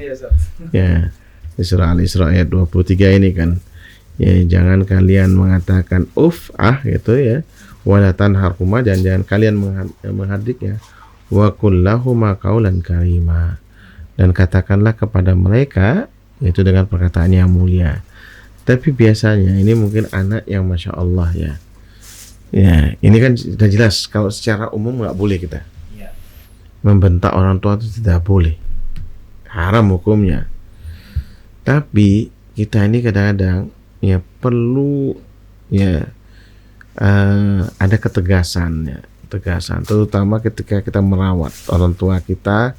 Ya. Di surah Al-Isra ayat 23 ini kan. Ya, jangan kalian mengatakan gitu ya. Wala tanharhuma, jangan kalian menghardik ya. Wa qul lahuma qaulan karima. Dan katakanlah kepada mereka yaitu dengan perkataan yang mulia. Tapi biasanya ini mungkin anak yang masya Allah ya. Ya, ini kan sudah jelas kalau secara umum nggak boleh kita. membentak orang tua itu tidak boleh, haram hukumnya. Tapi kita ini kadang-kadang ya perlu ya ada ketegasan, terutama ketika kita merawat orang tua kita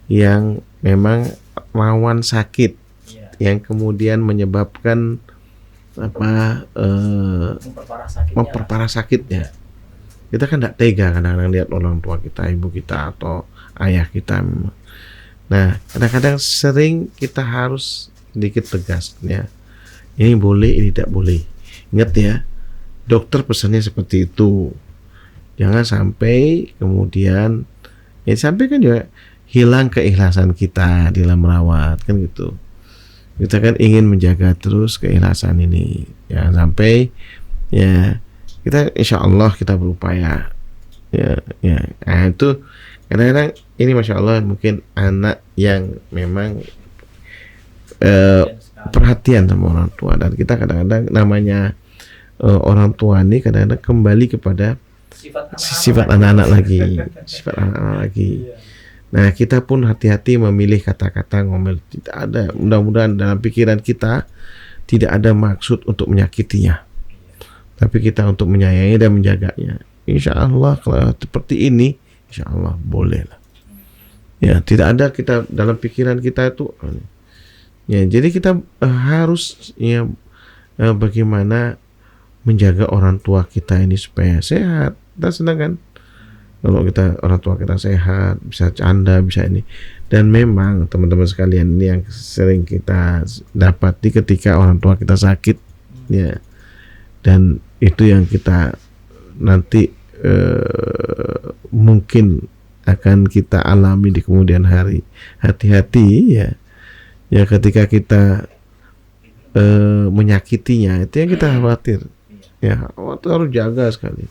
yang memang rawan sakit, yang kemudian menyebabkan memperparah sakitnya. Kita kan tidak tega kadang-kadang lihat orang tua kita, ibu kita atau ayah kita. Nah, kadang-kadang sering kita harus sedikit tegas ya. Ini boleh, ini tidak boleh. Ingat ya, dokter pesannya seperti itu. Jangan sampai kemudian ya sampai kan juga hilang keikhlasan kita di dalam merawat, kan gitu. Kita kan ingin menjaga terus keikhlasan ini. Jangan sampai ya kita insya Allah kita berupaya ya. Nah, itu kadang-kadang ini masya Allah mungkin anak yang memang perhatian sama orang tua, dan kita kadang-kadang namanya orang tua ini kadang-kadang kembali kepada sifat anak-anak lagi. Nah, kita pun hati-hati memilih kata-kata ngomel. Tidak ada, mudah-mudahan dalam pikiran kita tidak ada maksud untuk menyakitinya, tapi kita untuk menyayangi dan menjaganya. Insya Allah kalau seperti ini, insya Allah boleh lah. Ya, tidak ada kita dalam pikiran kita itu. Ya, jadi kita harus ya bagaimana menjaga orang tua kita ini supaya sehat. Kita senang kan kalau kita orang tua kita sehat, bisa canda, bisa ini. Dan memang teman-teman sekalian, ini yang sering kita dapati ketika orang tua kita sakit ya. Dan itu yang kita nanti mungkin akan kita alami di kemudian hari. Hati-hati ya. Ya, ketika kita menyakitinya, itu yang kita khawatir. Ya, harus jaga sekali.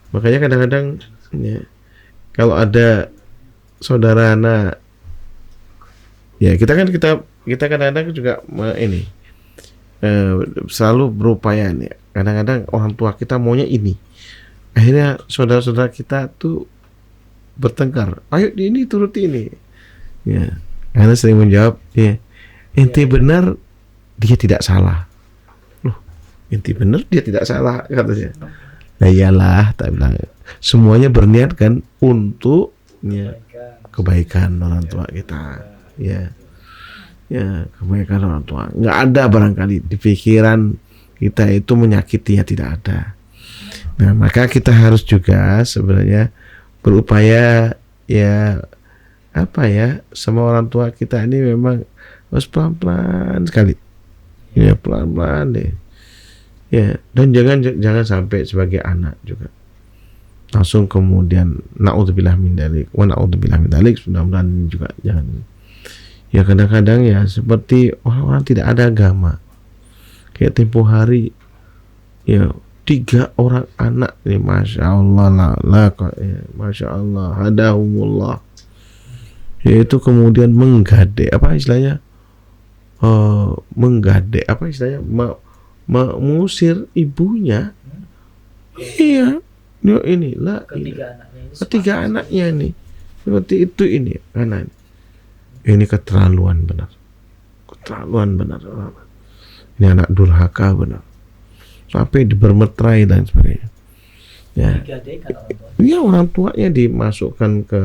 Makanya kadang-kadang ya, kalau ada saudara anak, ya kita kadang-kadang juga selalu berupaya nih. Kadang-kadang orang tua kita maunya ini, akhirnya saudara-saudara kita tuh bertengkar. Ayo ini turuti ini. Ya, karena sering menjawab, ya ente benar, dia tidak salah. Loh, ente benar, dia tidak salah katanya. Nah iyalah, tak bilang semuanya berniat kan untuk ya, kebaikan orang tua kita. Ya, kebaikan orang tua. Nggak ada barangkali di pikiran kita itu menyakitinya, tidak ada. Nah, maka kita harus juga sebenarnya berupaya ya sama orang tua kita ini memang harus pelan-pelan sekali. Ya, pelan-pelan deh. Ya, dan jangan sampai sebagai anak juga langsung kemudian naudzubillah min dzalik wa naudzubillah min dzalik, mudah-mudahan juga jangan. Ya, kadang-kadang ya seperti orang-orang tidak ada agama. Kayak tempo hari ya 3 orang anak ini, masya Allah ya, masya Allah, hadahumullah, yaitu kemudian menggadek mengusir ibunya. Iya, inilah ketiga anaknya ini seperti itu ini kanan. Ini keterlaluan benar. Ini anak durhaka benar. Sampai bermeterai dan sebagainya. Ya. Iya, orang tuanya dimasukkan ke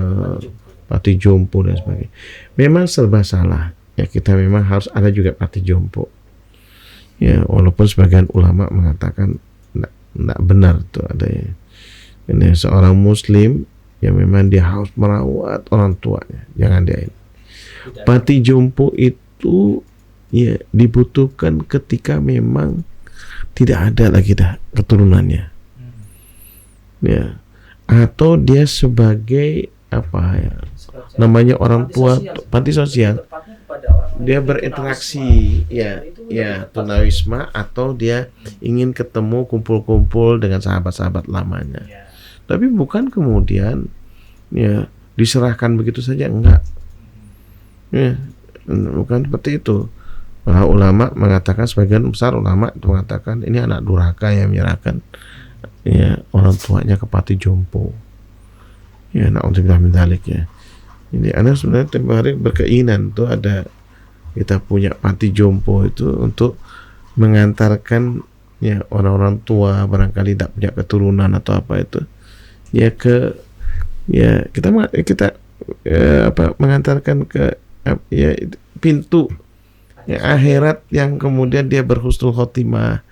panti jompo dan sebagainya. Memang serba salah. Ya, kita memang harus ada juga panti jompo. Ya, walaupun sebagian ulama mengatakan tidak benar tuh adanya. Ini seorang muslim yang memang dia harus merawat orang tuanya. Jangan dia ini. Panti jompo itu ya dibutuhkan ketika memang tidak ada lagi keturunannya. Ya. Atau dia sebagai namanya orang tua panti sosial. Dia berinteraksi tunawisma, atau dia ingin ketemu kumpul-kumpul dengan sahabat-sahabat lamanya. Tapi bukan kemudian ya diserahkan begitu saja, enggak. Ya, bukan seperti itu. Para ulama mengatakan, sebagian besar ulama itu mengatakan ini anak durhaka yang menyerahkan ya orang tuanya ke panti jompo. Ya, na'udzubillah min dzalik ya. Ini anak sebenarnya tiap hari berkeinginan tuh ada kita punya panti jompo itu untuk mengantarkan ya orang-orang tua barangkali tidak punya keturunan atau apa itu ya ke ya kita mengantarkan ke ya pintu ya, akhirat yang kemudian dia berhusnul khotimah,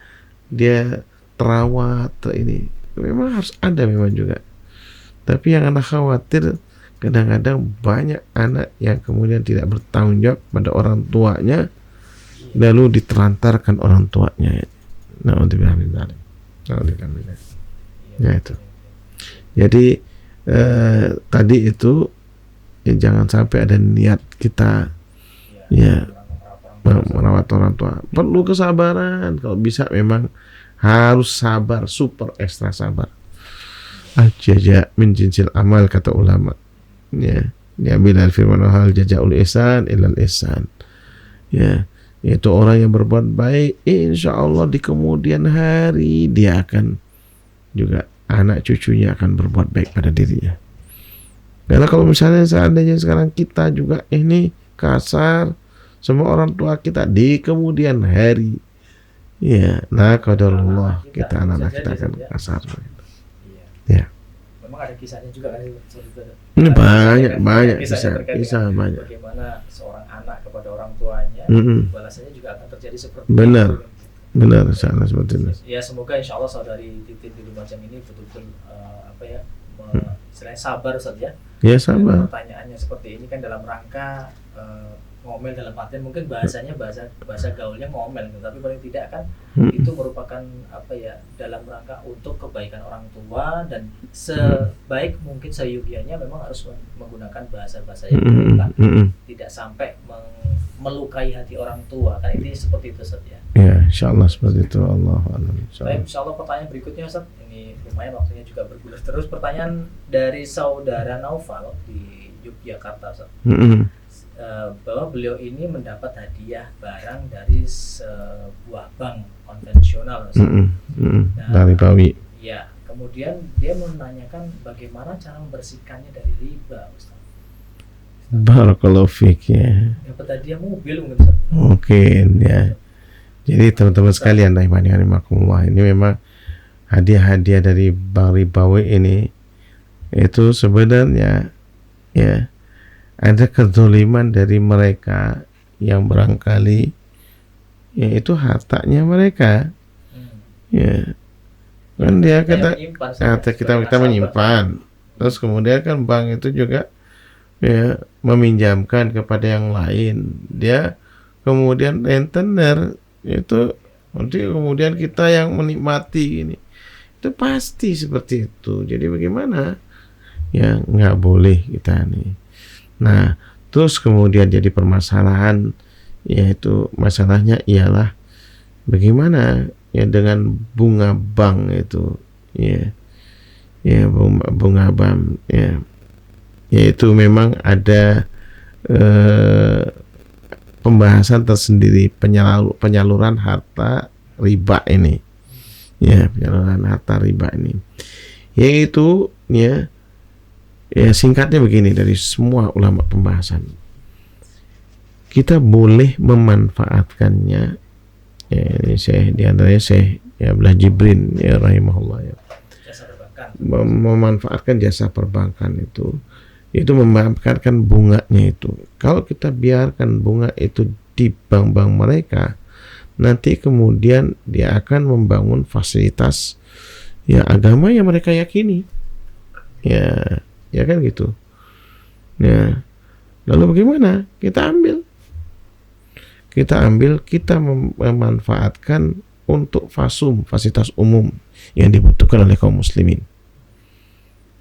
dia terawat ini memang harus ada memang juga. Tapi yang anak khawatir kadang-kadang banyak anak yang kemudian tidak bertanggung jawab pada orang tuanya lalu ditelantarkan orang tuanya. Na'udzubillah min dzalik. Ya itu. Jadi tadi itu ya, jangan sampai ada niat kita ya merawat orang tua. Perlu kesabaran. Kalau bisa memang harus sabar, super ekstra sabar. Al-jaza' min jinsil amal kata ulama. Ya, diambil dari firman hal jazaa'ul ihsan ilal ihsan. Ya, yaitu orang yang berbuat baik, insya Allah di kemudian hari dia akan juga anak cucunya akan berbuat baik pada dirinya. Karena kalau misalnya seandainya sekarang kita juga ini kasar sama orang tua kita di kemudian hari, ya, nah qadarullah kita anak-anak kita akan kasar. Ya. Memang ada kisahnya juga kan. Ini banyak kisah banyak. Bagaimana seorang anak kepada orang tuanya, balasannya juga akan terjadi seperti benar. itu. Benar, salah seperti itu. Ya semoga insya Allah saudari Titin di Lumajang ini betul-betul istilahnya sabar Ustaz ya. Ya sabar. Pertanyaannya seperti ini kan dalam rangka ngomel dalam artian mungkin bahasanya bahasa gaulnya ngomel, tapi paling tidak kan itu merupakan dalam rangka untuk kebaikan orang tua dan sebaik mungkin seyogianya memang harus menggunakan bahasa-bahasa yang benar, tidak sampai melukai hati orang tua kan, ini seperti itu Ustaz ya. Ya, insyaallah seperti itu. Allahu a'lam. Insyaallah pertanyaan berikutnya Ustaz, ini lumayan waktunya juga bergulir terus. Pertanyaan dari saudara Naufal di Yogyakarta Ustaz. Bahwa beliau ini mendapat hadiah barang dari sebuah bank konvensional dari Bawi. Ya, kemudian dia menanyakan bagaimana cara membersihkannya dari riba Ustaz. Barakallahu fiik ya. Dapat hadiah mobil mungkin Ustaz. Mungkin ya. Jadi teman-teman sekalian rahimakumullah, ini memang hadiah-hadiah dari Bank Ribawi ini itu sebenarnya ya ada kezaliman dari mereka yang barangkali ya itu hartanya mereka. Ya. Kan dia kita menyimpan. Terus kemudian kan bank itu juga ya meminjamkan kepada yang lain. Dia kemudian rentenir itu nanti kemudian kita yang menikmati ini. Itu pasti seperti itu. Jadi bagaimana? Ya nggak boleh kita nih. Nah, terus kemudian jadi permasalahan, yaitu masalahnya ialah bagaimana ya dengan bunga bank itu, bunga bank, yaitu memang ada pembahasan tersendiri penyaluran harta riba ini, penyaluran harta riba ini, yaitu ya singkatnya begini dari semua ulama pembahasan, kita boleh memanfaatkannya. Ya, ini Syekh diantaranya Syekh Abdullah Jibrin ya rahimahullah ya. Memanfaatkan jasa perbankan itu memanfaatkan bunganya itu. Kalau kita biarkan bunga itu di bank-bank mereka, nanti kemudian dia akan membangun fasilitas ya agama yang mereka yakini. Ya kan gitu. Ya. Lalu bagaimana? Kita kita memanfaatkan untuk fasilitas umum yang dibutuhkan oleh kaum muslimin.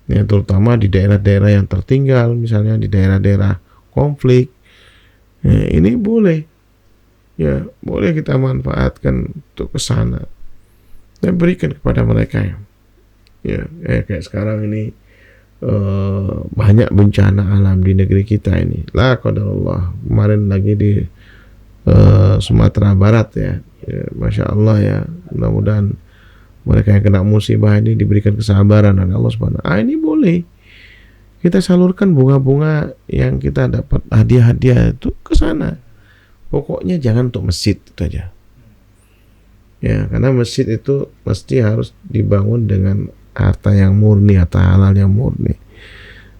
Ya, terutama di daerah-daerah yang tertinggal, misalnya di daerah-daerah konflik. Ya, ini boleh. Ya, boleh kita manfaatkan untuk ke sana dan berikan kepada mereka. Ya, kayak sekarang ini banyak bencana alam di negeri kita ini. La qadarullah. Kemarin lagi di Sumatera Barat ya. Masya Allah ya. Mudah-mudahan mereka yang kena musibah ini diberikan kesabaran oleh Allah Subhanahu. Ini boleh. kita salurkan bunga-bunga yang kita dapat hadiah-hadiah itu ke sana. Pokoknya jangan untuk masjid itu aja. Ya, karena masjid itu mesti harus dibangun dengan harta yang murni, harta halal yang murni.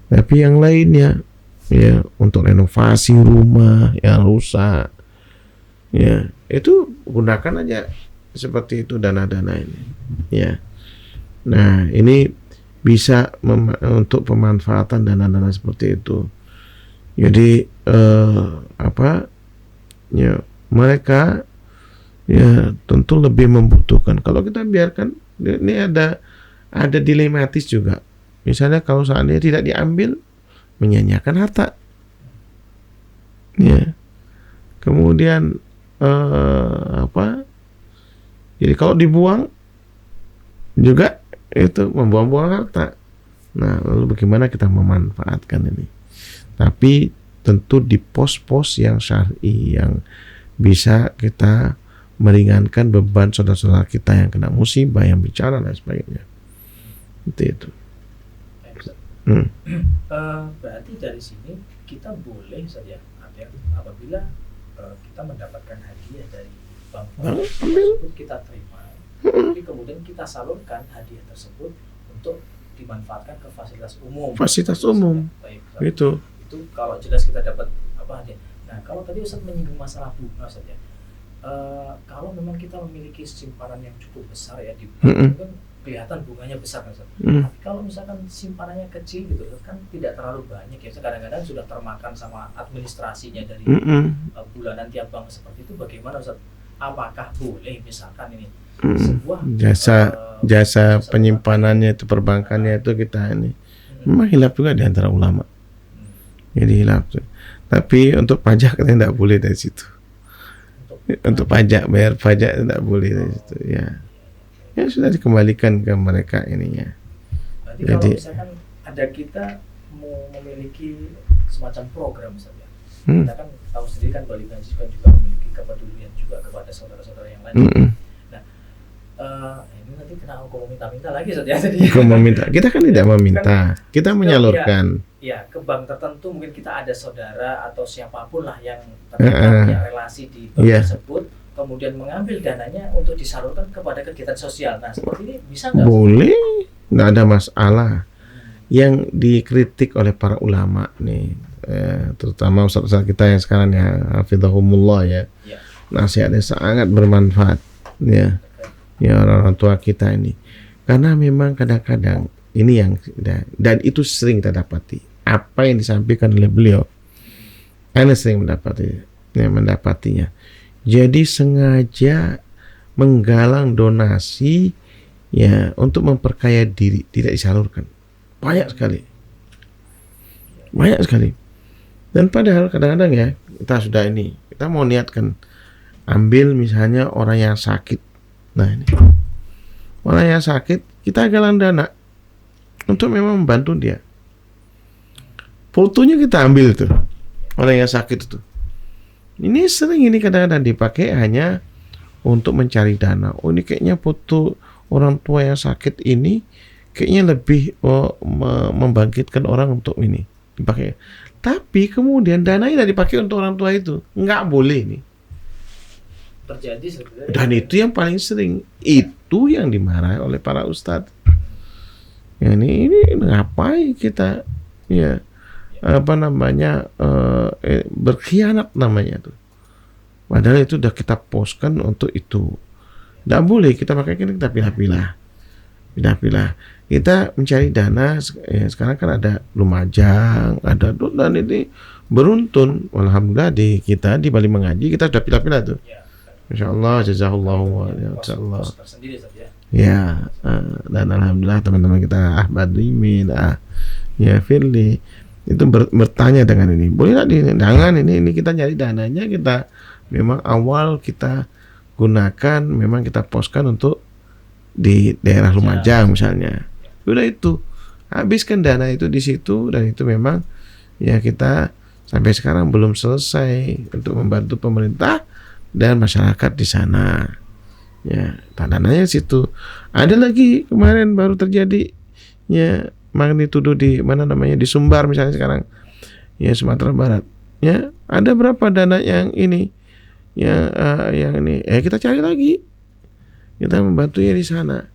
Tapi yang lainnya, ya, untuk renovasi rumah yang rusak, ya, itu gunakan aja seperti itu dana-dana ini. Ya, nah ini bisa untuk pemanfaatan dana-dana seperti itu. Jadi ya, mereka ya tentu lebih membutuhkan. Kalau kita biarkan, ini ada dilematis juga. Misalnya kalau seandainya tidak diambil, menyanyiakan harta. Ya. Kemudian jadi kalau dibuang juga itu membuang-buang harta. Nah, lalu bagaimana kita memanfaatkan ini? Tapi tentu di pos-pos yang syar'i, yang bisa kita meringankan beban saudara-saudara kita yang kena musibah, yang bicara dan sebagainya. Itu. Berarti dari sini kita boleh saja apabila kita mendapatkan hadiah dari bank tersebut, kita terima, tapi kemudian kita salurkan hadiah tersebut untuk dimanfaatkan ke fasilitas umum. Fasilitas umum. Baik, itu kalau jelas kita dapat hadiah. Nah, kalau tadi Ustaz menyinggung masalah bunga saja. Kalau memang kita memiliki simpanan yang cukup besar ya di bank, kan kelihatan bunganya besar kan Ustaz. Tapi kalau misalkan simpanannya kecil gitu kan tidak terlalu banyak ya, kadang-kadang sudah termakan sama administrasinya dari bulanan tiap bank seperti itu. Bagaimana Ustaz? Apakah boleh misalkan ini sebuah jasa penyimpanannya itu, perbankannya itu kita ini memang hilaf juga di antara ulama. Jadi hilaf. Tapi untuk pajak kita tidak boleh dari situ. Untuk pajak, bayar pajak tidak boleh dari situ, ya. Ya sudah dikembalikan ke mereka ininya. Berarti kalau misalkan ada kita mau memiliki semacam program saja, kita kan tahu sendiri kan Bali Ganjis kan juga memiliki kepedulian juga kepada saudara-saudara yang lain. Nah, ini nanti kena hukum minta-minta lagi saja. Hukum meminta, kita kan tidak meminta, kita menyalurkan. Ya, ke bank tertentu mungkin kita ada saudara atau siapapun lah yang ternyata punya relasi di bank tersebut, kemudian mengambil dananya untuk disalurkan kepada kegiatan sosial. Nah, seperti ini bisa nggak? Boleh, nggak ada masalah. Yang dikritik oleh para ulama nih, terutama ustaz-ustaz kita yang sekarang ya, hafizahumullah ya, nasihatnya sangat bermanfaat ya, ya orang tua kita ini. Karena memang kadang-kadang ini yang dan itu sering kita dapati apa yang disampaikan oleh beliau, Anda sering mendapatinya. Jadi sengaja menggalang donasi ya untuk memperkaya diri, tidak disalurkan. Banyak sekali. Dan padahal kadang-kadang ya kita mau niatkan ambil misalnya orang yang sakit. Nah ini orang yang sakit kita galang dana untuk memang membantu dia. Fotonya kita ambil tuh orang yang sakit itu. Ini sering kadang-kadang dipakai hanya untuk mencari dana. Oh, ini kayaknya foto orang tua yang sakit ini kayaknya lebih membangkitkan orang untuk ini dipakai. Tapi kemudian dananya tidak dipakai untuk orang tua itu. Nggak boleh ini. Terjadi sebenarnya. Dan itu yang paling sering. Itu yang dimarahi oleh para ustadz. Ya, ini ngapain kita ya berkhianat namanya tuh. Padahal itu udah kita postkan untuk itu. Nggak boleh kita pakai, kita pilah-pilah. Kita mencari dana ya, sekarang kan ada Lumajang, ada dan ini beruntun. Alhamdulillah di Bali Mengaji kita sudah pilah-pilah tuh. Insyaallah jazakallahu insyaallah. Ya, dan alhamdulillah teman-teman kita Ahmad Rimin, ya Firly itu bertanya dengan ini. Boleh nggak jangan ini kita nyari dananya, kita memang awal kita gunakan, memang kita postkan untuk di daerah Lumajang misalnya. Udah itu habiskan dana itu di situ, dan itu memang ya kita sampai sekarang belum selesai untuk membantu pemerintah dan masyarakat di sana. Ya, dananya situ. Ada lagi kemarin baru terjadi ya magnitudo di mana namanya di Sumbar misalnya sekarang, ya Sumatera Barat, ya ada berapa dana yang ini, yang ini, kita cari lagi, kita membantunya di sana.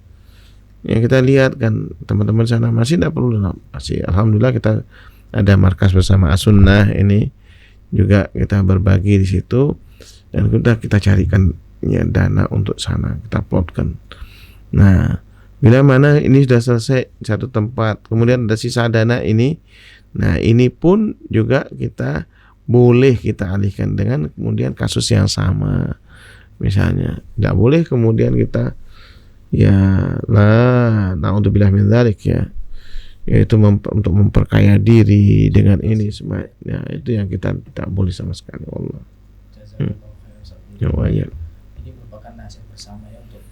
Ya kita lihat kan teman-teman sana masih tidak perlu, masih alhamdulillah kita ada markas bersama As-Sunnah ini juga, kita berbagi di situ dan kita carikan ya dana untuk sana, kita plotkan. Nah, bila mana ini sudah selesai satu tempat, kemudian ada sisa dana ini, nah ini pun juga kita boleh kita alihkan dengan kemudian kasus yang sama. Misalnya, tidak boleh kemudian kita na'udzubillah min dzalik ya, yaitu untuk memperkaya diri dengan ini semua. Ya, itu yang kita tidak boleh sama sekali. Allah. Ya, ini merupakan nasihat bersama ya untuk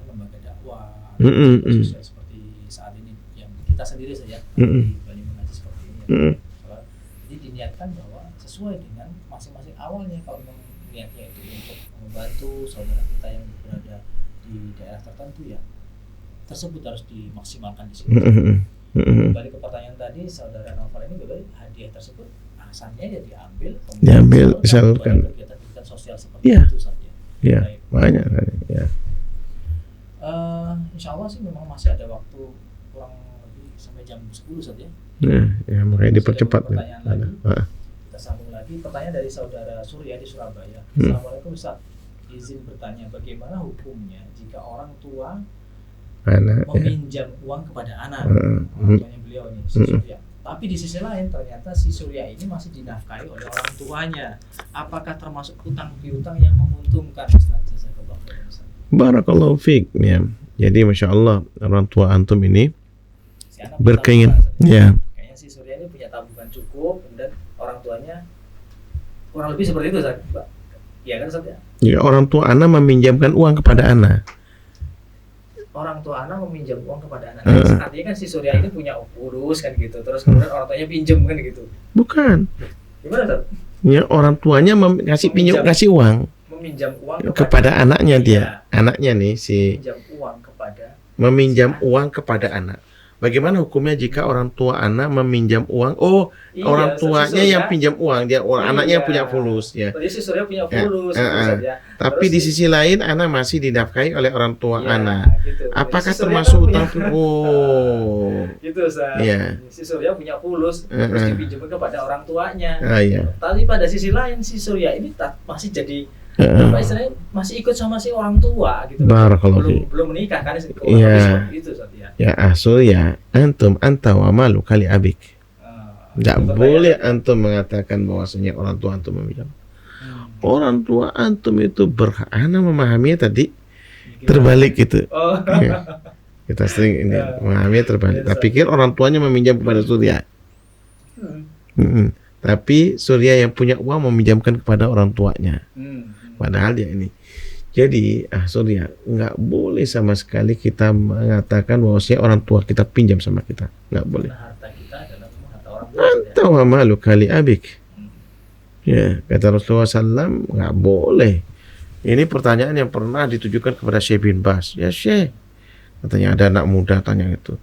lembaga dakwah sosial seperti saat ini yang kita sendiri saja banyak mengaji seperti ini ya. Jadi diniatkan bahwa sesuai dengan masing-masing awalnya, kalau memang niatnya itu untuk membantu saudara kita yang berada di daerah tertentu ya, tersebut harus dimaksimalkan di sini. Kembali ke pertanyaan tadi, saudara Novel ini berarti hadiah tersebut asalnya ya diambil disalurkan kegiatan sosial seperti itu saja. Ya, banyak ya. Insya Allah sih memang masih ada waktu kurang lebih sampai jam 10 saja. Ya makanya dipercepat. Pertanyaan lagi. Kita sambung lagi. Pertanyaan dari saudara Surya di Surabaya. Assalamualaikum Ustaz. Izin bertanya, bagaimana hukumnya jika orang tua meminjam uang kepada anak, orang tuanya beliau ini, si Surya. Tapi di sisi lain ternyata si Surya ini masih dinafkahi oleh orang tuanya. Apakah termasuk utang piutang yang menguntungkan, Ustaz? Jazakallahu khairan, Ustaz. Barakallahu fiik. Ya. Jadi masya Allah orang tua antum ini si berkeinginan. Ya. Kayaknya si Surya ini punya tabungan cukup, dan orang tuanya kurang lebih seperti itu, Ustaz. Iya kan, Ustaz ya? Ya, orang tua anak meminjamkan uang kepada anak. Orang tua anak meminjam uang kepada anak. Artinya kan si Surya ini punya fulus kan gitu. Terus kemudian orang tuanya pinjam kan gitu. Bukan. Gimana, Ustaz? Ya, orang tuanya ngasih uang. Meminjam uang kepada anaknya dia. Anaknya nih meminjam uang kepada anak. Bagaimana hukumnya jika orang tua anak meminjam uang? Orang tuanya yang pinjam uang, anaknya punya fulus ya. Jadi si Surya punya fulus Tapi di sisi lain anak masih dinafkahi oleh orang tua anak. Gitu. Apakah termasuk utang? Gitu, Ustaz. Ya. Si Surya punya fulus terus dipinjam kepada orang tuanya. Ya. Tapi pada sisi lain si Surya ini masih jadi istilahnya masih ikut sama si orang tua gitu. Belum menikah kan seperti itu, Ustaz ya. Ya Surya, anta wa malu kali abik. Tidak boleh antum mengatakan bahwasanya orang tua antum meminjam. Orang tua antum itu berhak. Ana memahaminya tadi terbalik gitu. Ya. Kita sering ini memahaminya terbalik. Tapi pikir orang tuanya meminjam kepada Surya. Tapi Surya yang punya uang meminjamkan kepada orang tuanya. Padahal dia ini. Jadi Surya, nggak boleh sama sekali kita mengatakan bahwasanya orang tua kita pinjam sama kita. Nggak boleh. Harta kita adalah harta orang tua. Anta wa malu kali abik. Ya, kata Rasulullah SAW, nggak boleh. Ini pertanyaan yang pernah ditujukan kepada Syekh bin Bas. Ya Syekh, katanya ada anak muda tanya itu.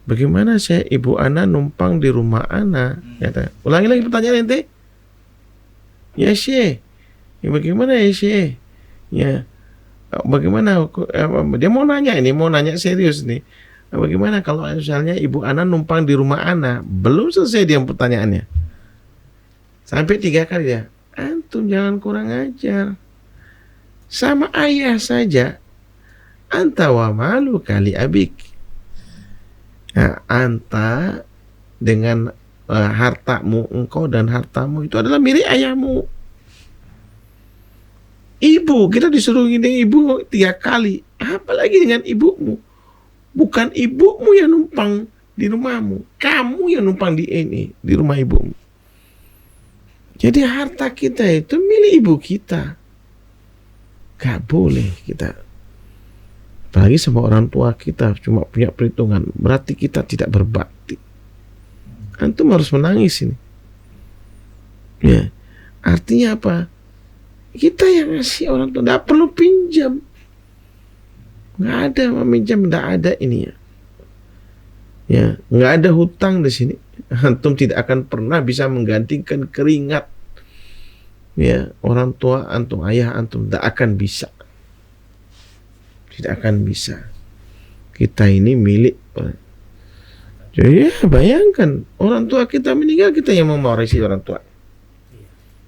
Bagaimana Syekh, ibu ana numpang di rumah ana? Ulangi lagi pertanyaan ente. Ya Syekh, bagaimana ya Syekh? Ya, bagaimana? Dia mau nanya serius nih. Bagaimana kalau misalnya ibu ana numpang di rumah ana? Belum selesai dia pertanyaannya. Sampai 3 kali ya. Antum jangan kurang ajar. Sama ayah saja. Anta wa malu kali abik. Nah, anta dengan hartamu, engkau dan hartamu itu adalah milik ayahmu. Ibu, kita disuruh ngiding ibu 3 kali. Apalagi dengan ibumu. Bukan ibumu yang numpang di rumahmu. Kamu yang numpang di rumah ibumu. Jadi harta kita itu milik ibu kita. Gak boleh kita. Apalagi sama orang tua kita cuma punya perhitungan. Berarti kita tidak berbakti. Antum harus menangis ini. Ya. Artinya apa? Kita yang ngasih orang tua. Tidak perlu pinjam. Nggak ada meminjam. Tidak ada ini ya. Ya, nggak ada hutang di sini. Antum tidak akan pernah bisa menggantikan keringat. Ya, orang tua antum, ayah antum, tidak akan bisa. Tidak akan bisa. Kita ini milik. Jadi ya, bayangkan orang tua kita meninggal, kita yang mewarisi orang tua.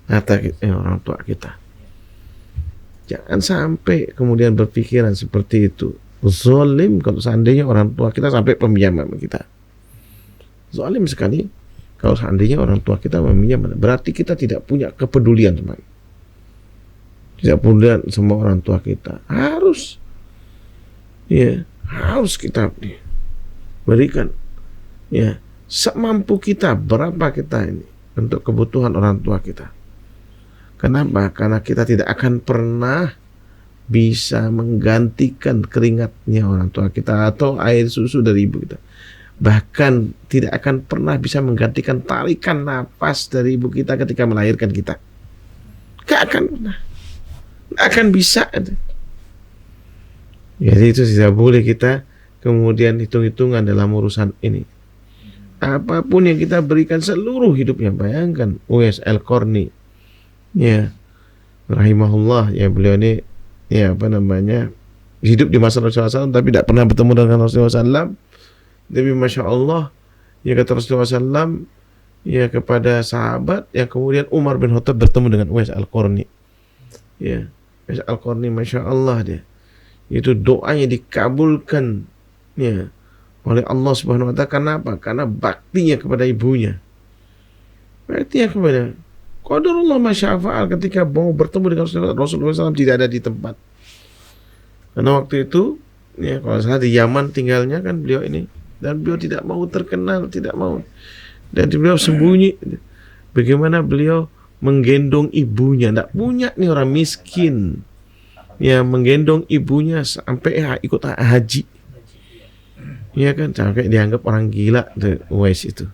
Harta orang tua kita. Jangan sampai kemudian berpikiran seperti itu. Zalim kalau seandainya orang tua kita sampai peminjam sama kita. Zalim sekali kalau seandainya orang tua kita meminjam. Berarti kita tidak punya kepedulian sama. Tidak pedulian sama orang tua kita. Harus. Ya, harus kita berikan. Ya, semampu kita berapa kita ini untuk kebutuhan orang tua kita. Kenapa? Karena kita tidak akan pernah bisa menggantikan keringatnya orang tua kita atau air susu dari ibu kita. Bahkan tidak akan pernah bisa menggantikan tarikan nafas dari ibu kita ketika melahirkan kita. Gak akan pernah. Gak akan bisa. Jadi itu tidak boleh kita kemudian hitung-hitungan dalam urusan ini. Apapun yang kita berikan seluruh hidupnya. Bayangkan Uwais Al-Qarni. Ya, rahimahullah, ya beliau ini ya hidup di masa Rasulullah SAW tapi tidak pernah bertemu dengan Rasulullah SAW. Tapi Masya Allah, ya kata Rasulullah SAW ya kepada sahabat yang kemudian Umar bin Khattab bertemu dengan Uwais Al-Qarni. Ya, Uwais Al-Qarni Masya Allah dia. Itu doanya dikabulkan ya oleh Allah Subhanahu wa taala. Kenapa? Karena baktinya kepada ibunya. Baktinya kepada qadarullah masyafa'al ketika mau bertemu dengan Rasulullah SAW tidak ada di tempat. Karena waktu itu ya kalau salah di Yaman tinggalnya kan beliau ini, dan beliau tidak mau terkenal, tidak mau, dan beliau sembunyi. Bagaimana beliau menggendong ibunya, tidak punya nih orang miskin, ya menggendong ibunya sampai ikut haji, ya kan sampai dianggap orang gila tuh Uwais itu.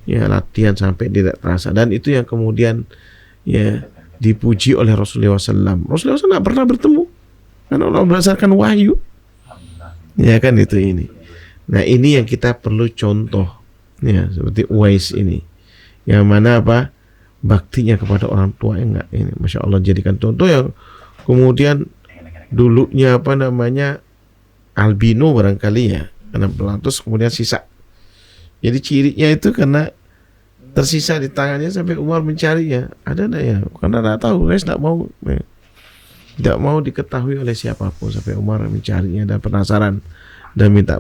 Ya latihan sampai tidak terasa, dan itu yang kemudian ya dipuji oleh Rasulullah SAW. Rasulullah SAW tidak pernah bertemu karena Allah berdasarkan wahyu. Ya kan itu ini. Nah ini yang kita perlu contoh ya seperti Uwais ini, yang mana apa baktinya kepada orang tua yang enggak ini. Masya Allah jadikan contoh yang kemudian dulunya albino barangkali ya karena terus kemudian sisa. Jadi cirinya itu karena tersisa di tangannya sampai Umar mencarinya. Ada enggak ya? Karena tidak tahu, guys, tidak mau. Tidak mau diketahui oleh siapapun sampai Umar mencarinya dan penasaran dan minta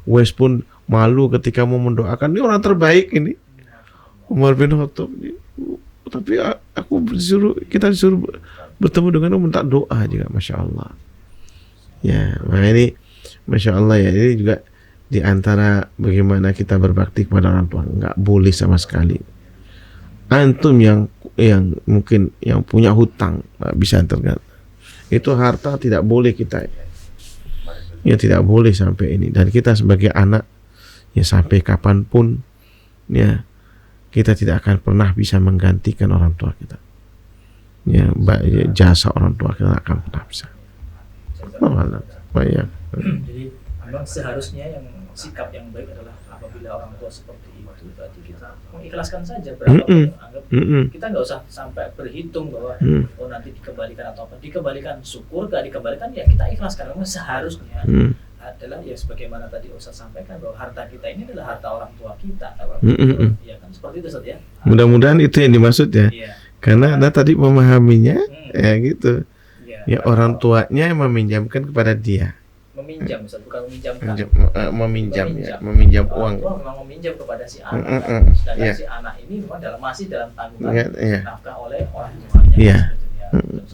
Uwais pun malu ketika mau mendoakan. Ini orang terbaik ini. Umar bin Khattab ini. Tapi kita disuruh bertemu dengan minta doa juga, Masya Allah. Ya, nah ini Masya Allah ya, ini juga di antara bagaimana kita berbakti kepada orang tua. Enggak boleh sama sekali. Antum yang mungkin yang punya hutang bisa tergantung. Itu harta tidak boleh kita ya tidak boleh sampai ini. Dan kita sebagai anak ya sampai kapanpun ya kita tidak akan pernah bisa menggantikan orang tua kita. Ya jasa orang tua kita akan pernah bisa. Banyak. Jadi memang seharusnya yang sikap yang baik adalah apabila orang tua seperti itu berarti kita mengikhlaskan saja berapa anggap kita nggak usah sampai berhitung bahwa oh nanti dikembalikan atau apa, dikembalikan syukur, gak dikembalikan ya kita ikhlaskan. Memang seharusnya adalah ya sebagaimana tadi Ustaz sampaikan bahwa harta kita ini adalah harta orang tua kita, ya kan seperti itu Ustaz ya. Mudah-mudahan itu yang dimaksud ya. Karena Anda tadi memahaminya ya gitu. Ya orang tuanya yang meminjamkan kepada dia. Meminjam, Ustaz, bukan meminjamkan. Meminjam uang. Orang tua memang meminjam kepada si anak. Sedangkan si anak ini memang masih dalam tanggungan nafkah oleh orang tuanya. Iya.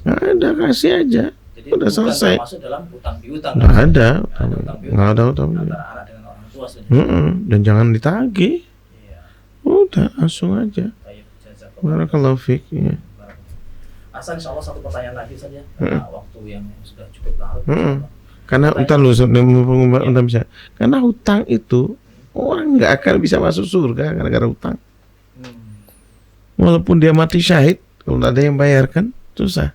Ada kasih aja. Jadi udah selesai. Masuk dalam hutang piutang. Nggak ada. Nggak ada hutang antara anak dengan orang tua. Dan jangan ditagih. Udah langsung aja. Barakallahu fiik. Ya. Asal insyaallah satu pertanyaan lagi saja. Waktu yang sudah cukup larut. Karena bisa. Karena hutang itu orang nggak akan bisa masuk surga gara-gara hutang. Walaupun dia mati syahid, kalau tidak ada yang bayarkan susah.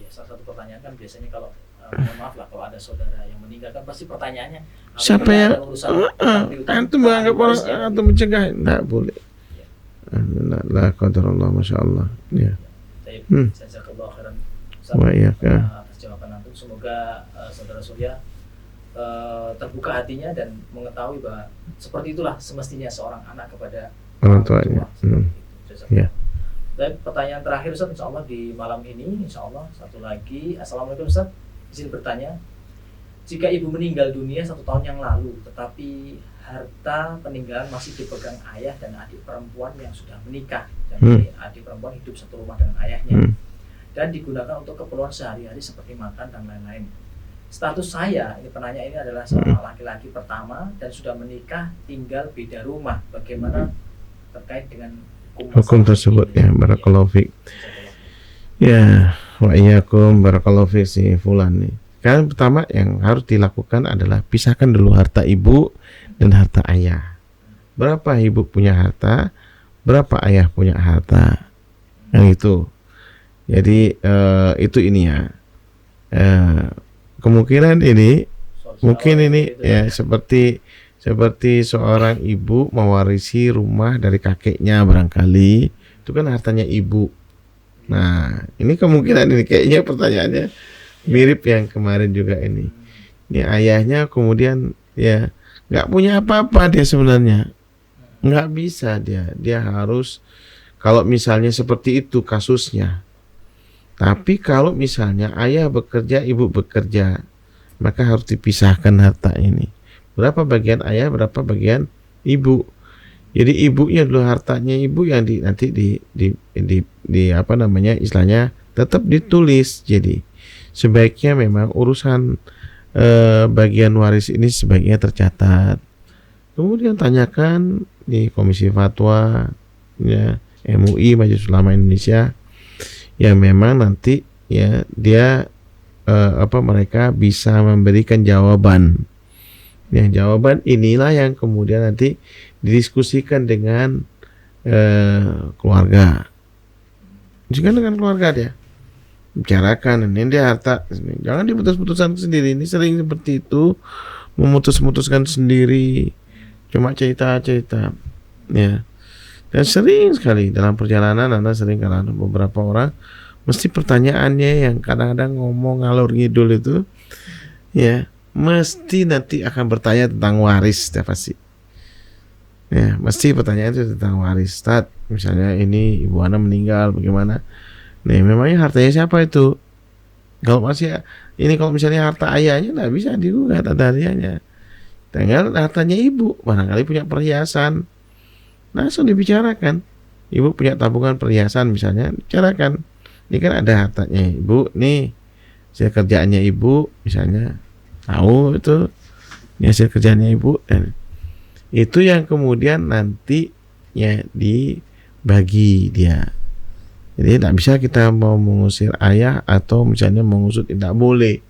Ya, salah satu pertanyaan kan biasanya kalau mohon maaf lah kalau ada saudara yang meninggal kan pasti pertanyaannya Siapa yang antum menganggap orang antum mencegah? Enggak boleh. La qadarullah, masyaallah. Ya. Jazakallahu khairan. Wa iyaka. Atas jawaban antum, semoga saudara Surya terbuka hatinya dan mengetahui bahwa seperti itulah semestinya seorang anak kepada orang tuanya. Ya. Baik, pertanyaan terakhir Ustaz, insyaallah di malam ini, insyaallah satu lagi. Assalamualaikum Ustaz, izin bertanya, jika ibu meninggal dunia 1 tahun yang lalu, tetapi harta peninggalan masih dipegang ayah dan adik perempuan yang sudah menikah, dan adik perempuan hidup satu rumah dengan ayahnya, dan digunakan untuk keperluan sehari-hari seperti makan dan lain-lain. Status saya, ini penanya ini adalah seorang laki-laki pertama dan sudah menikah, tinggal beda rumah. Bagaimana terkait dengan hukum tersebut? Ya, barakallahu fiik. Ya, wa iyyakum, barakallahu fiik si fulan nih. Kan pertama yang harus dilakukan adalah pisahkan dulu harta ibu dan harta ayah. Berapa ibu punya harta, berapa ayah punya harta. Yang itu. Jadi itu ini ya. Kemungkinan ini mungkin ini ya seperti seorang ibu mewarisi rumah dari kakeknya barangkali, itu kan hartanya ibu. Nah, ini kemungkinan ini kayaknya pertanyaannya mirip yang kemarin juga ini. Ini ayahnya kemudian ya nggak punya apa-apa dia sebenarnya, nggak bisa dia harus, kalau misalnya seperti itu kasusnya. Tapi kalau misalnya ayah bekerja, ibu bekerja, maka harus dipisahkan harta ini. Berapa bagian ayah, berapa bagian ibu. Jadi ibunya dulu hartanya ibu yang nanti di apa namanya istilahnya tetap ditulis. Jadi sebaiknya memang urusan bagian waris ini sebaiknya tercatat. Kemudian tanyakan di Komisi Fatwa ya, MUI Majelis Ulama Indonesia, yang memang nanti ya dia mereka bisa memberikan jawaban. Ya, jawaban inilah yang kemudian nanti didiskusikan dengan keluarga. Diskusikan dengan keluarga dia. Bicarakan ini dia harta. Jangan diputus-putuskan sendiri. Ini sering seperti itu, memutus-putuskan sendiri. Cuma cerita-cerita. Ya. Dan sering sekali dalam perjalanan Anda sering kan ada beberapa orang mesti pertanyaannya yang kadang-kadang ngomong ngalur ngidul itu ya, mesti nanti akan bertanya tentang waris pasti. Ya, mesti pertanyaan itu tentang waris. Ustaz, misalnya ini ibu ana meninggal bagaimana? Nih, memangnya hartanya siapa itu? Kalau masih ini, kalau misalnya harta ayahnya nggak bisa digugat harta ayahnya. Tinggal hartanya ibu, barangkali punya perhiasan. Langsung dibicarakan. Ibu punya tabungan perhiasan misalnya, bicarakan. Ini kan ada hartanya ibu, nih hasil kerjaannya ibu misalnya, tahu itu ini hasil kerjaannya ibu, dan itu yang kemudian nanti ya dibagi dia. Jadi tidak bisa kita mau mengusir ayah atau misalnya mengusut, tidak boleh.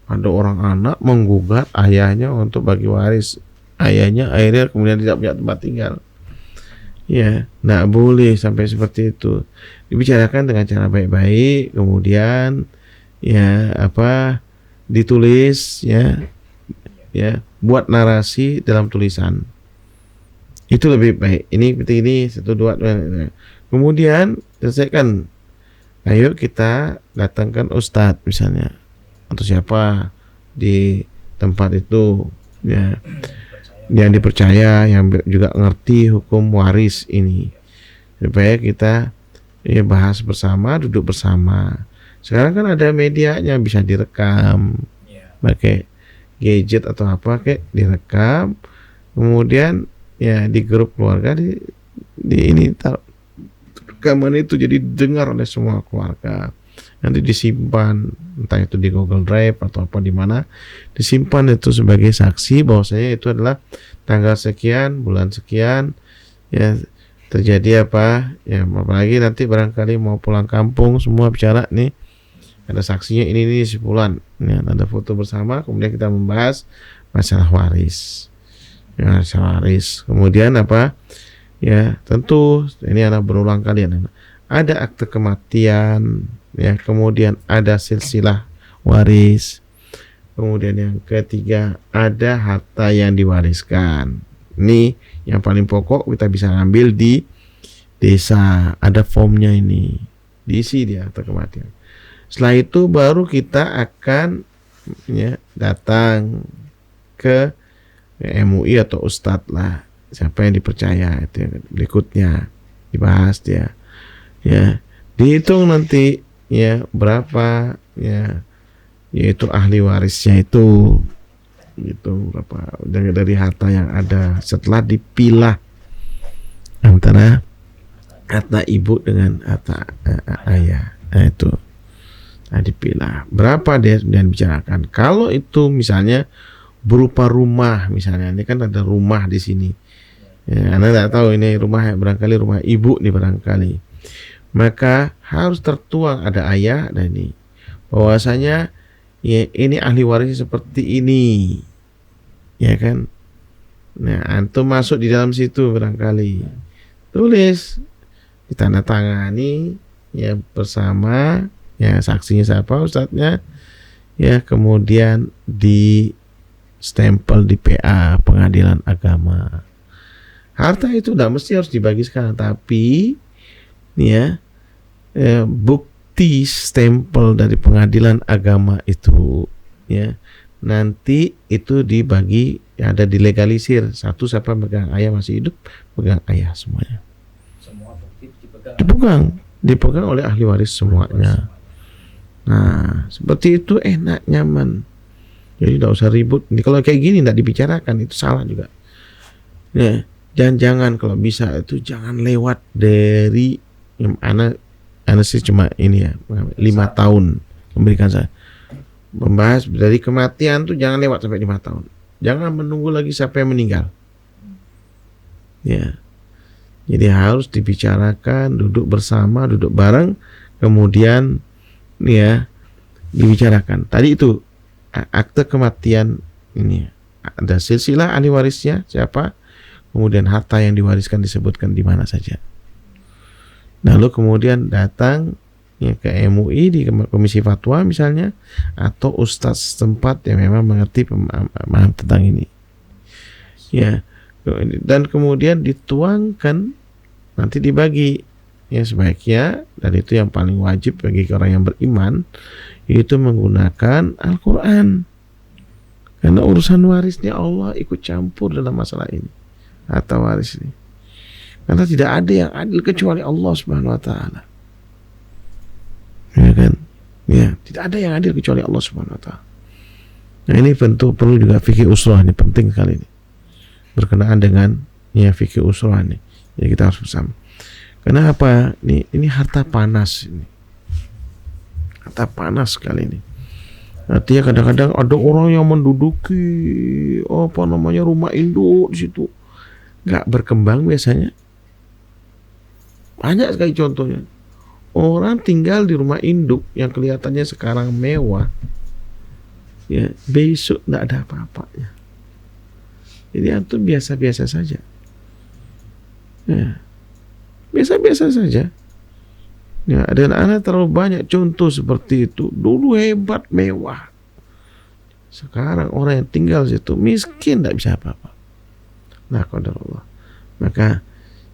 Ada orang anak menggugat ayahnya untuk bagi waris, ayahnya akhirnya kemudian tidak punya tempat tinggal. Ya, tidak boleh sampai seperti itu. Dibicarakan dengan cara baik-baik, kemudian ya ditulis ya, buat narasi dalam tulisan. Itu lebih baik. Ini seperti ini 1, 2. Kemudian selesaikan. Ayo kita datangkan ustadz misalnya atau siapa di tempat itu ya, yang dipercaya, yang juga ngerti hukum waris ini, supaya kita ya bahas bersama, duduk bersama. Sekarang kan ada medianya, bisa direkam pakai gadget atau apa, kayak direkam, kemudian ya di grup keluarga di ini rekaman itu jadi dengar oleh semua keluarga. Nanti disimpan, entah itu di Google Drive atau apa di mana, disimpan itu sebagai saksi bahwasanya itu adalah tanggal sekian, bulan sekian ya terjadi apa ya, apalagi nanti barangkali mau pulang kampung semua bicara nih, ada saksinya ini sebulan ya, ada foto bersama, kemudian kita membahas masalah waris ya, masalah waris. Kemudian apa ya, tentu ini anak berulang kali ada akte kematian ya, kemudian ada silsilah waris. Kemudian yang ketiga, ada harta yang diwariskan. Ini yang paling pokok, kita bisa ngambil di desa, ada formnya ini, diisi dia harta kematian. Setelah itu baru kita akan datang ke MUI atau ustadz lah, siapa yang dipercaya, itu yang berikutnya dibahas dia, dihitung nanti berapa yaitu ahli warisnya itu gitu, berapa dari harta yang ada setelah dipilah antara harta ibu dengan harta ayah. Itu dipilah berapa dia dan bicarakan. Kalau itu misalnya berupa rumah, misalnya ini kan ada rumah di sini, Anda tidak tahu ini rumah, barangkali rumah ibu nih barangkali, maka harus tertuang ada ayah dan ini bahwasanya ini ahli warisnya seperti ini, ya kan. Nah, antum masuk di dalam situ barangkali, tulis, ditandatangani bersama, saksinya siapa, ustadznya, kemudian di stempel di PA, pengadilan agama. Harta itu tidak mesti harus dibagi sekarang, tapi bukti stempel dari pengadilan agama itu nanti itu dibagi, ada dilegalisir. Satu, siapa pegang ayah masih hidup, pegang ayah semuanya. Semua bukti dipegang oleh ahli waris semuanya. Nah, seperti itu enak, nyaman. Jadi tidak usah ribut. Kalau kayak gini tidak dibicarakan, itu salah juga. Dan jangan, kalau bisa itu jangan lewat dari anak sih cuma ini 5 tahun memberikan saya. Membahas dari kematian tuh jangan lewat sampai 5 tahun. Jangan menunggu lagi sampai meninggal. Jadi harus dibicarakan, duduk bersama, duduk bareng, kemudian dibicarakan. Tadi itu akte kematian ini ada silsilah ahli warisnya siapa, kemudian harta yang diwariskan disebutkan di mana saja. Lalu kemudian datang ke MUI di komisi fatwa misalnya, atau ustadz setempat yang memang mengerti pemahaman tentang ini. Dan kemudian dituangkan, nanti dibagi. Sebaiknya, dan itu yang paling wajib bagi orang yang beriman, itu menggunakan Al-Quran. Karena urusan warisnya Allah ikut campur dalam masalah ini, harta waris ini. Karena tidak ada yang adil kecuali Allah Subhanahu wa taala. Tidak ada yang adil kecuali Allah Subhanahu wa taala. Nah, ini perlu juga fikih usrah, ini penting sekali ini. Berkenaan dengan fikih usrah ini. Jadi kita harus bersama. Kenapa? Ini harta panas ini. Harta panas sekali ini. Artinya kadang-kadang ada orang yang menduduki rumah induk di situ, nggak berkembang biasanya. Banyak sekali contohnya. Orang tinggal di rumah induk yang kelihatannya sekarang mewah, besok nggak ada apa-apanya. Jadi antum biasa-biasa saja. Biasa-biasa saja. Dan anak terlalu banyak contoh seperti itu. Dulu hebat, mewah. Sekarang orang yang tinggal situ miskin, tidak bisa apa-apa. Nah, qadarullah. Maka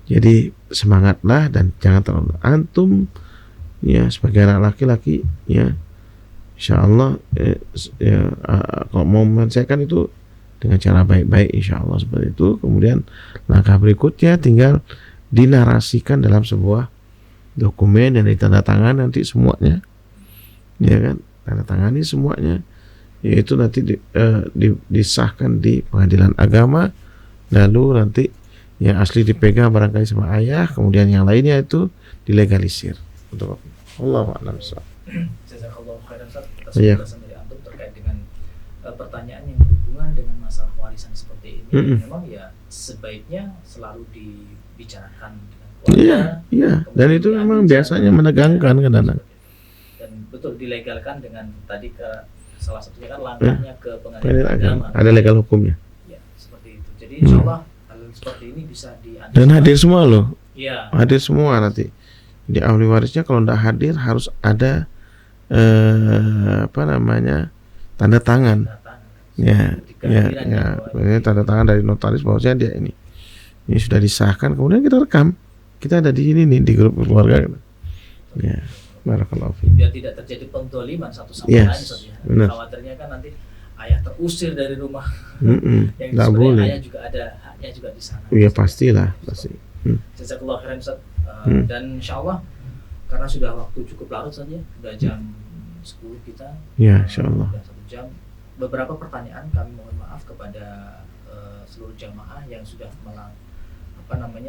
jadi semangatlah dan jangan terlalu antum sebagai anak laki-laki insyaallah kalau mau menyelesaikan itu dengan cara baik-baik insyaallah seperti itu. Kemudian langkah berikutnya tinggal dinarasikan dalam sebuah dokumen yang ditandatangan nanti semuanya, tanda tangani semuanya, yaitu nanti disahkan di pengadilan agama, lalu nanti yang asli dipegang barangkali sama ayah, kemudian yang lainnya itu dilegalisir. Untuk Allah a'lam. Jazakallahu khairan Ustaz atas penjelasan dari antum terkait dengan pertanyaan yang berhubungan dengan masalah warisan seperti ini. Memang sebaiknya selalu dibicarakan dengan keluarga. Dan itu memang biasanya menegangkan kadang-kadang. Dan betul dilegalkan dengan tadi salah satunya kan langkahnya ke pengadilan agama. Ada legal hukumnya. Seperti itu. Jadi insyaallah seperti ini bisa diantisipasi. Dan hadir semua loh. Hadir semua nanti. Jadi ahli warisnya kalau tidak hadir harus ada apa namanya, tanda tangan. Datang. Ya, ya, Kehadiran ya. bahwa Ini tanda tangan dari notaris bahwasanya dia ini sudah disahkan. Kemudian kita rekam. Kita ada di sini nih di grup keluarga. Ya, barakallahu fiik. biar tidak terjadi penggoliman satu sama Yes, lain Ustaz, ya. benar. Khawatirnya kan nanti ayah terusir dari rumah. Yang Nggak sebenarnya boleh. ayah juga ada haknya juga di sana. Iya pastilah, pasti. Jazakallah khairan Ustaz. Hmm. Dan insyaallah karena sudah waktu cukup larut saja, sudah jam 10 kita. Ya, insyaallah. Sudah 1 jam. Beberapa pertanyaan kami mohon maaf kepada seluruh jamaah yang sudah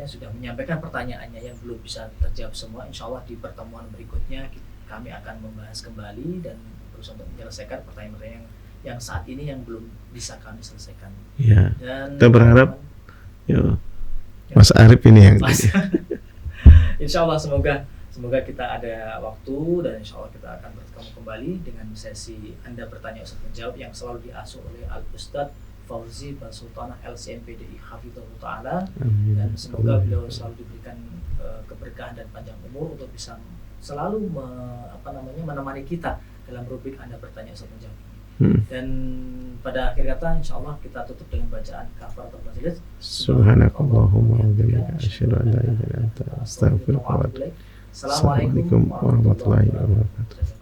sudah menyampaikan pertanyaannya yang belum bisa terjawab semua. Insyaallah di pertemuan berikutnya kami akan membahas kembali dan berusaha untuk menyelesaikan pertanyaan-pertanyaan yang saat ini yang belum bisa kami selesaikan. Ya. Dan Kita berharap ya, Mas Arif ini yang Insya Allah semoga kita ada waktu dan insya Allah kita akan bertemu kembali dengan sesi Anda bertanya Ustaz menjawab yang selalu diasuh oleh Al Ustadz Fauzi Basultanah LCMPDI Hafizahullah Ta'ala. Dan semoga beliau selalu diberikan keberkahan dan panjang umur untuk bisa selalu menemani kita dalam rubrik Anda bertanya Ustaz menjawab. Dan pada akhir kata insya Allah kita tutup dengan bacaan kafaratul majelis. Subhanakallahumma wa bihamdika asyhadu an la ilaha illa anta astaghfiruka wa atubu ilaik. Assalamualaikum warahmatullahi wabarakatuh.